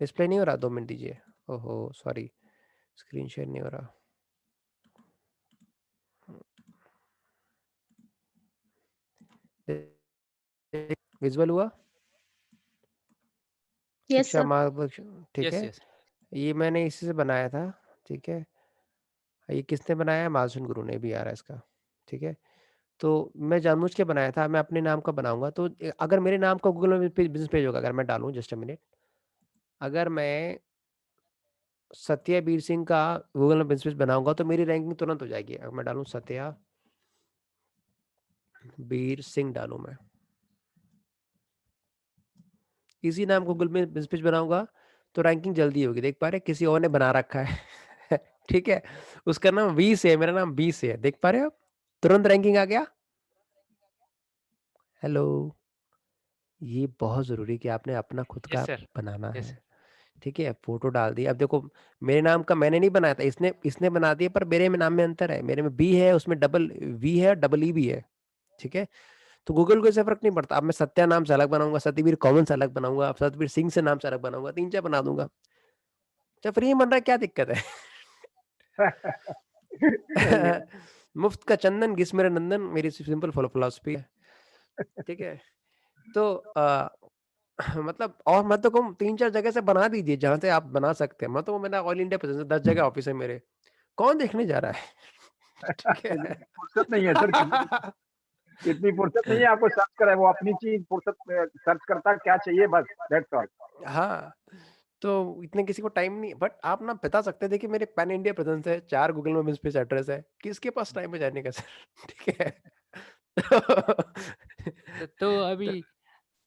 डिस्प्ले नहीं हो रहा, 2 मिनट दीजिए। ओहो सॉरी, स्क्रीन शेयर नहीं हो रहा। विजुअल हुआ? Yes, शिक्षा sir. मार्गदर्शन, ठीक है। ये मैंने इसी से बनाया था, ठीक है। ये किसने बनाया है? मार्गदर्शन गुरु ने भी आ रहा है इसका, ठीक है। तो मैं जानबूझ के बनाया था, मैं अपने नाम का बनाऊंगा। तो अगर मेरे नाम का गूगल में बिजनेस पेज होगा, अगर मैं डालूं, जस्ट अ मिनट, अगर मैं सत्यवीर सिंह का गूगल में बिजनेस पेज बनाऊंगा तो मेरी रैंकिंग तुरंत हो जाएगी। अगर मैं डालूं सत्यवीर सिंह डालूं मैं, इसी नाम गूगल में बिजनेस पेज बनाऊंगा तो रैंकिंग जल्दी होगी। देख पा रहे, किसी और ने बना रखा है ठीक है, उसका नाम 20 है, मेरा नाम 20 है, देख पा रहे हो आप? तुरंत रैंकिंग आ गया। हेलो, ये बहुत जरूरी कि आपने अपना खुद का यस सर, बनाना यस है, सर। ठीक है। फोटो डाल दी। अब देखो, मेरे नाम का मैंने नहीं बनाया था, इसने इसने बना दिया, पर मेरे में नाम में अंतर है, मेरे में बी है, उसमें डबल वी है, डबल ई भी है, ठीक है। तो गूगल को इससे फर्क नहीं पड़ता। अब मैं सत्या नाम से अलग बनाऊंगा, सत्यवीर कॉमन से अलग बनाऊंगा, अब सत्यवीर सिंह से नाम से अलग बनाऊंगा, 3-4 बना दूंगा। जब फ्री में बन रहा है क्या दिक्कत है? सही है। मुफ्त का चंदन घिस मेरे नंदन, मेरी सिंपल फिलॉसफी है। ठीक है, तो मतलब और मैं तो कहूँ 3-4 जगह से बना दीजिए जहां से आप बना सकते हैं। मैं तो मेरा ऑल इंडिया प्रेजेंस 10 जगह ऑफिस है मेरे, कौन देखने जा रहा है? ठीक है। फुर्सत नहीं है सर, इतनी फुर्सत नहीं है आपको सर्च करे, वो अपनी चीज फुर्सत सर्च करता क्या चाहिए बस, दैट्स ऑल। हाँ, तो इतने किसी को टाइम नहीं, बट आप ना बता सकते हैं, देखिए मेरे पैन इंडिया प्रेजेंस है, 4 गूगल में बिजनेस एड्रेस है, किसके पास टाइम है जाने का सर? ठीक है। तो अभी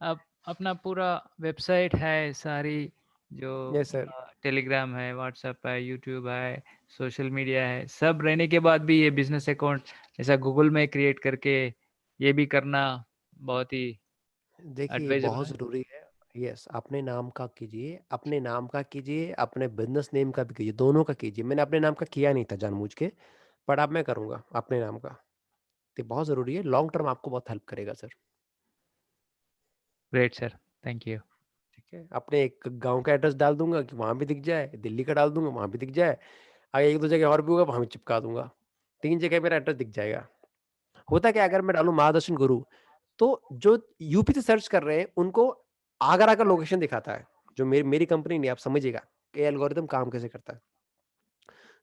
अब अपना पूरा वेबसाइट है, सारी जो यस सर। टेलीग्राम है, व्हाट्सएप है, यूट्यूब है, सोशल मीडिया है, सब रहने के बाद भी ये बिजनेस अकाउंट ऐसा गूगल में क्रिएट करके ये भी करना बहुत ही देखिए एडवाइजेबल बहुत है। जरूरी है। यस, अपने नाम का कीजिए, अपने नाम का कीजिए, अपने बिजनेस नेम का भी कीजिए, दोनों का कीजिए। मैंने अपने नाम का किया नहीं था जानबूझ के, बट अब मैं करूंगा अपने नाम का। तो बहुत जरूरी है, लॉन्ग टर्म आपको बहुत हेल्प करेगा sir. Great sir, thank you. ठीक है, अपने एक गांव का एड्रेस डाल दूंगा कि वहां भी दिख जाए, दिल्ली का डाल दूंगा वहां भी दिख जाए, आगे 1-2 जगह और भी होगा वहां भी चिपका दूंगा, 3 जगह मेरा एड्रेस दिख जाएगा। होता क्या, अगर मैं डालूं महादर्शन गुरु, तो जो यूपी से सर्च कर रहे हैं उनको आगरा का लोकेशन दिखाता है, जो मेरी कंपनी नहीं, आप समझिएगा कि एल्गोरिथम काम कैसे करता है।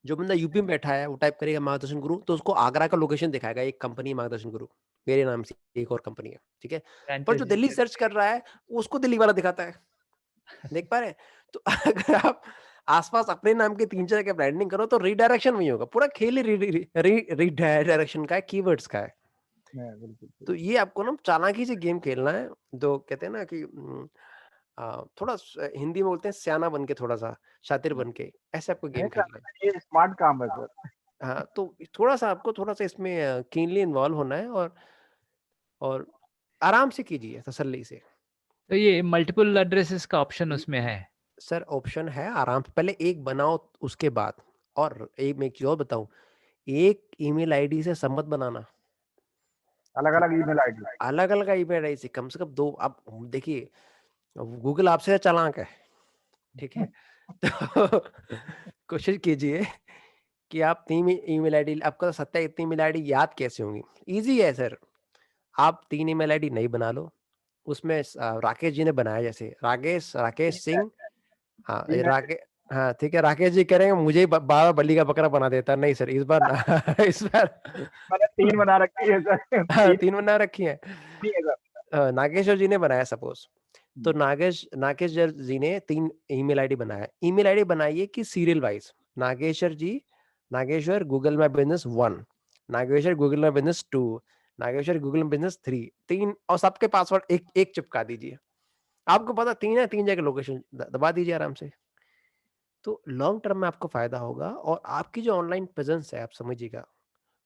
जो बंदा यूपी में बैठा है वो टाइप करेगा मार्गदर्शन गुरु, तो उसको आगरा का लोकेशन दिखाएगा, एक कंपनी मार्गदर्शन गुरु, मेरे नाम से एक और कंपनी है। ठीक है, पर जो दिल्ली सर्च कर रहा है उसको दिल्ली वाला दिखाता है। देख पा रहे हैं? तो अगर आप आसपास अपने नाम के 3-4 जगह ब्रांडिंग करो तो रीडायरेक्शन वही होगा, पूरा खेल ही रीडायरेक्शन का है, कीवर्ड्स का है। बिल्कुल तो ये आपको ना चालाकी से गेम खेलना है। जो कहते हैं ना कि थोड़ा हिंदी में बोलते हैं सियाना बन के, थोड़ा सा शातिर बन के, ऐसे आपको गेम खेलना है। ये स्मार्ट काम है सर। हाँ, तो थोड़ा सा आपको थोड़ा सा इसमें कीनली इन्वॉल्व होना है, और आराम से कीजिए, तसल्ली से। तो ये मल्टीपल एड्रेसेस का ऑप्शन उसमें है? सर ऑप्शन है, आराम से पहले एक बनाओ उसके बाद। और एक मैं एक चीज और बताऊं, एक ईमेल आईडी से सब मत बनाना, अलग अलग ईमेल आईडी। अलग अलग ईमेल आईडी से कम 2। आप देखिए गूगल आपसे चालाक है, ठीक है? तो कोशिश कीजिए कि आप 3 ईमेल आईडी, आपका तो सत्या इतनी ईमेल आईडी याद कैसे होंगी? इजी है सर, आप 3 ईमेल आईडी नहीं बना लो, उसमें राकेश जी ने बनाया, जैसे राकेश सिंह। हाँ, ये हाँ ठीक है, राकेश जी कह रहे हैं मुझे बाबा बलि का बकरा बना देता। नहीं सर, इस बार ना इस बार मैंने 3 बना रखी है सर। हाँ, 3 बना रखी है। नहीं है सर। नागेश्वर जी ने बनाया सपोज, तो नागेश जी ने 3 ईमेल आईडी बनाया। ईमेल आईडी बनाइए कि serial wise, Nageshwar Google My Business 1, Nageshwar Google My Business 2, Nageshwar Google My Business 3, और सबके पासवर्ड एक एक चिपका दीजिए। आपको पता 3 है, 3 जगह लोकेशन दबा दीजिए आराम से। तो लॉन्ग टर्म में आपको फायदा होगा, और आपकी जो ऑनलाइन प्रेजेंस है, आप समझिएगा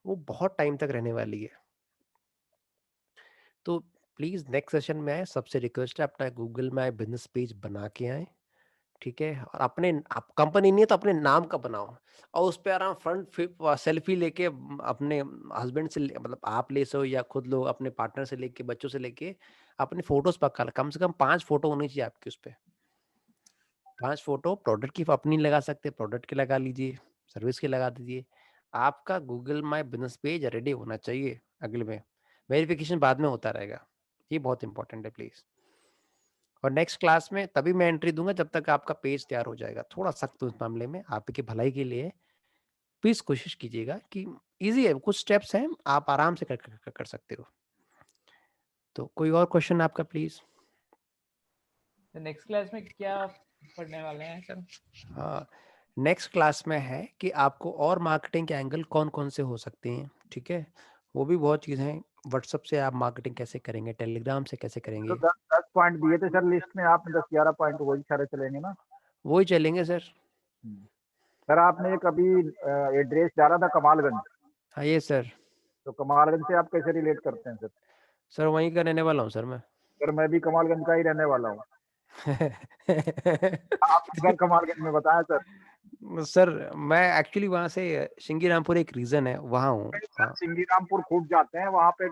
वो बहुत टाइम तक रहने वाली है। तो प्लीज नेक्स्ट सेशन में आए, सबसे रिक्वेस्ट है अपना गूगल माय बिजनेस पेज बना के आए। ठीक है, और अपने आप कंपनी नहीं है तो अपने नाम का बनाओ, और उस पे आराम फ्रंट सेल्फी लेके अपने हस्बैंड से मतलब आप ले सो या खुद लो, अपने पार्टनर से लेके, बच्चों से लेके, अपने फोटोज पक्का कम से कम 5 फोटो होनी चाहिए आपकी उस पे। 5 फोटो प्रोडक्ट की अपनी लगा सकते हैं, प्रोडक्ट के लगा लीजिए, सर्विस के लगा दीजिए। आपका Google My business page ready होना चाहिए। अगले में वेरिफिकेशन बाद में होता रहेगा, ये बहुत इंपॉर्टेंट है प्लीज। और नेक्स्ट क्लास में तभी मैं एंट्री दूंगा जब तक आपका पेज तैयार हो जाएगा। थोड़ा सख्त उस मामले में, आपकी भलाई के लिए प्लीज कोशिश कीजिएगा कि इजी है, कुछ स्टेप्स हैं, आप आराम से कर सकते हो। तो कोई और क्वेश्चन आपका प्लीज? नेक्स्ट क्लास में क्या पढ़ने वाले हैं सर? हाँ, नेक्स्ट क्लास में है कि आपको और मार्केटिंग के एंगल कौन कौन से हो सकते हैं। ठीक है, वो भी बहुत चीज़ें हैं। व्हाट्सएप से आप मार्केटिंग कैसे करेंगे, टेलीग्राम से कैसे करेंगे, तो 10 पॉइंट दिए थे सर लिस्ट में, आपने 10-11 पॉइंट वही सारे चलेंगे ना? वही चलेंगे सर। सर आपने एक अभी एड्रेस डाला था कमालगंज, हाँ ये सर। तो कमालगंज से आप कैसे रिलेट करते हैं सर? सर वहीं का रहने वाला हूँ सर मैं। सर मैं भी कमालगंज का ही रहने वाला हूँ। आपने घर कमालगंज में बताया सर। सर मैं एक्चुअली वहाँ से सिंगीरामपुर एक रीजन है, वहाँ हूँ। हाँ सिंगीरामपुर खूब जाते हैं वहाँ पे,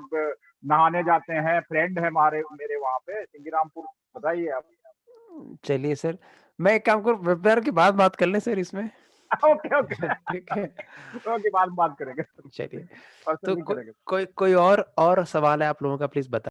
नहाने जाते हैं, फ्रेंड है मेरे वहाँ पे सिंगीरामपुर, बताइए आप। चलिए सर, मैं एक काम करूँ, वेबिनार के बाद बात कर लें सर इसमें। ओके ओके ठीक है, ओके, बाद में बात करेंगे, चलिए। तो पर्सनली करेंगे। कोई कोई और सवाल है आप लोगों का, प्लीज बता।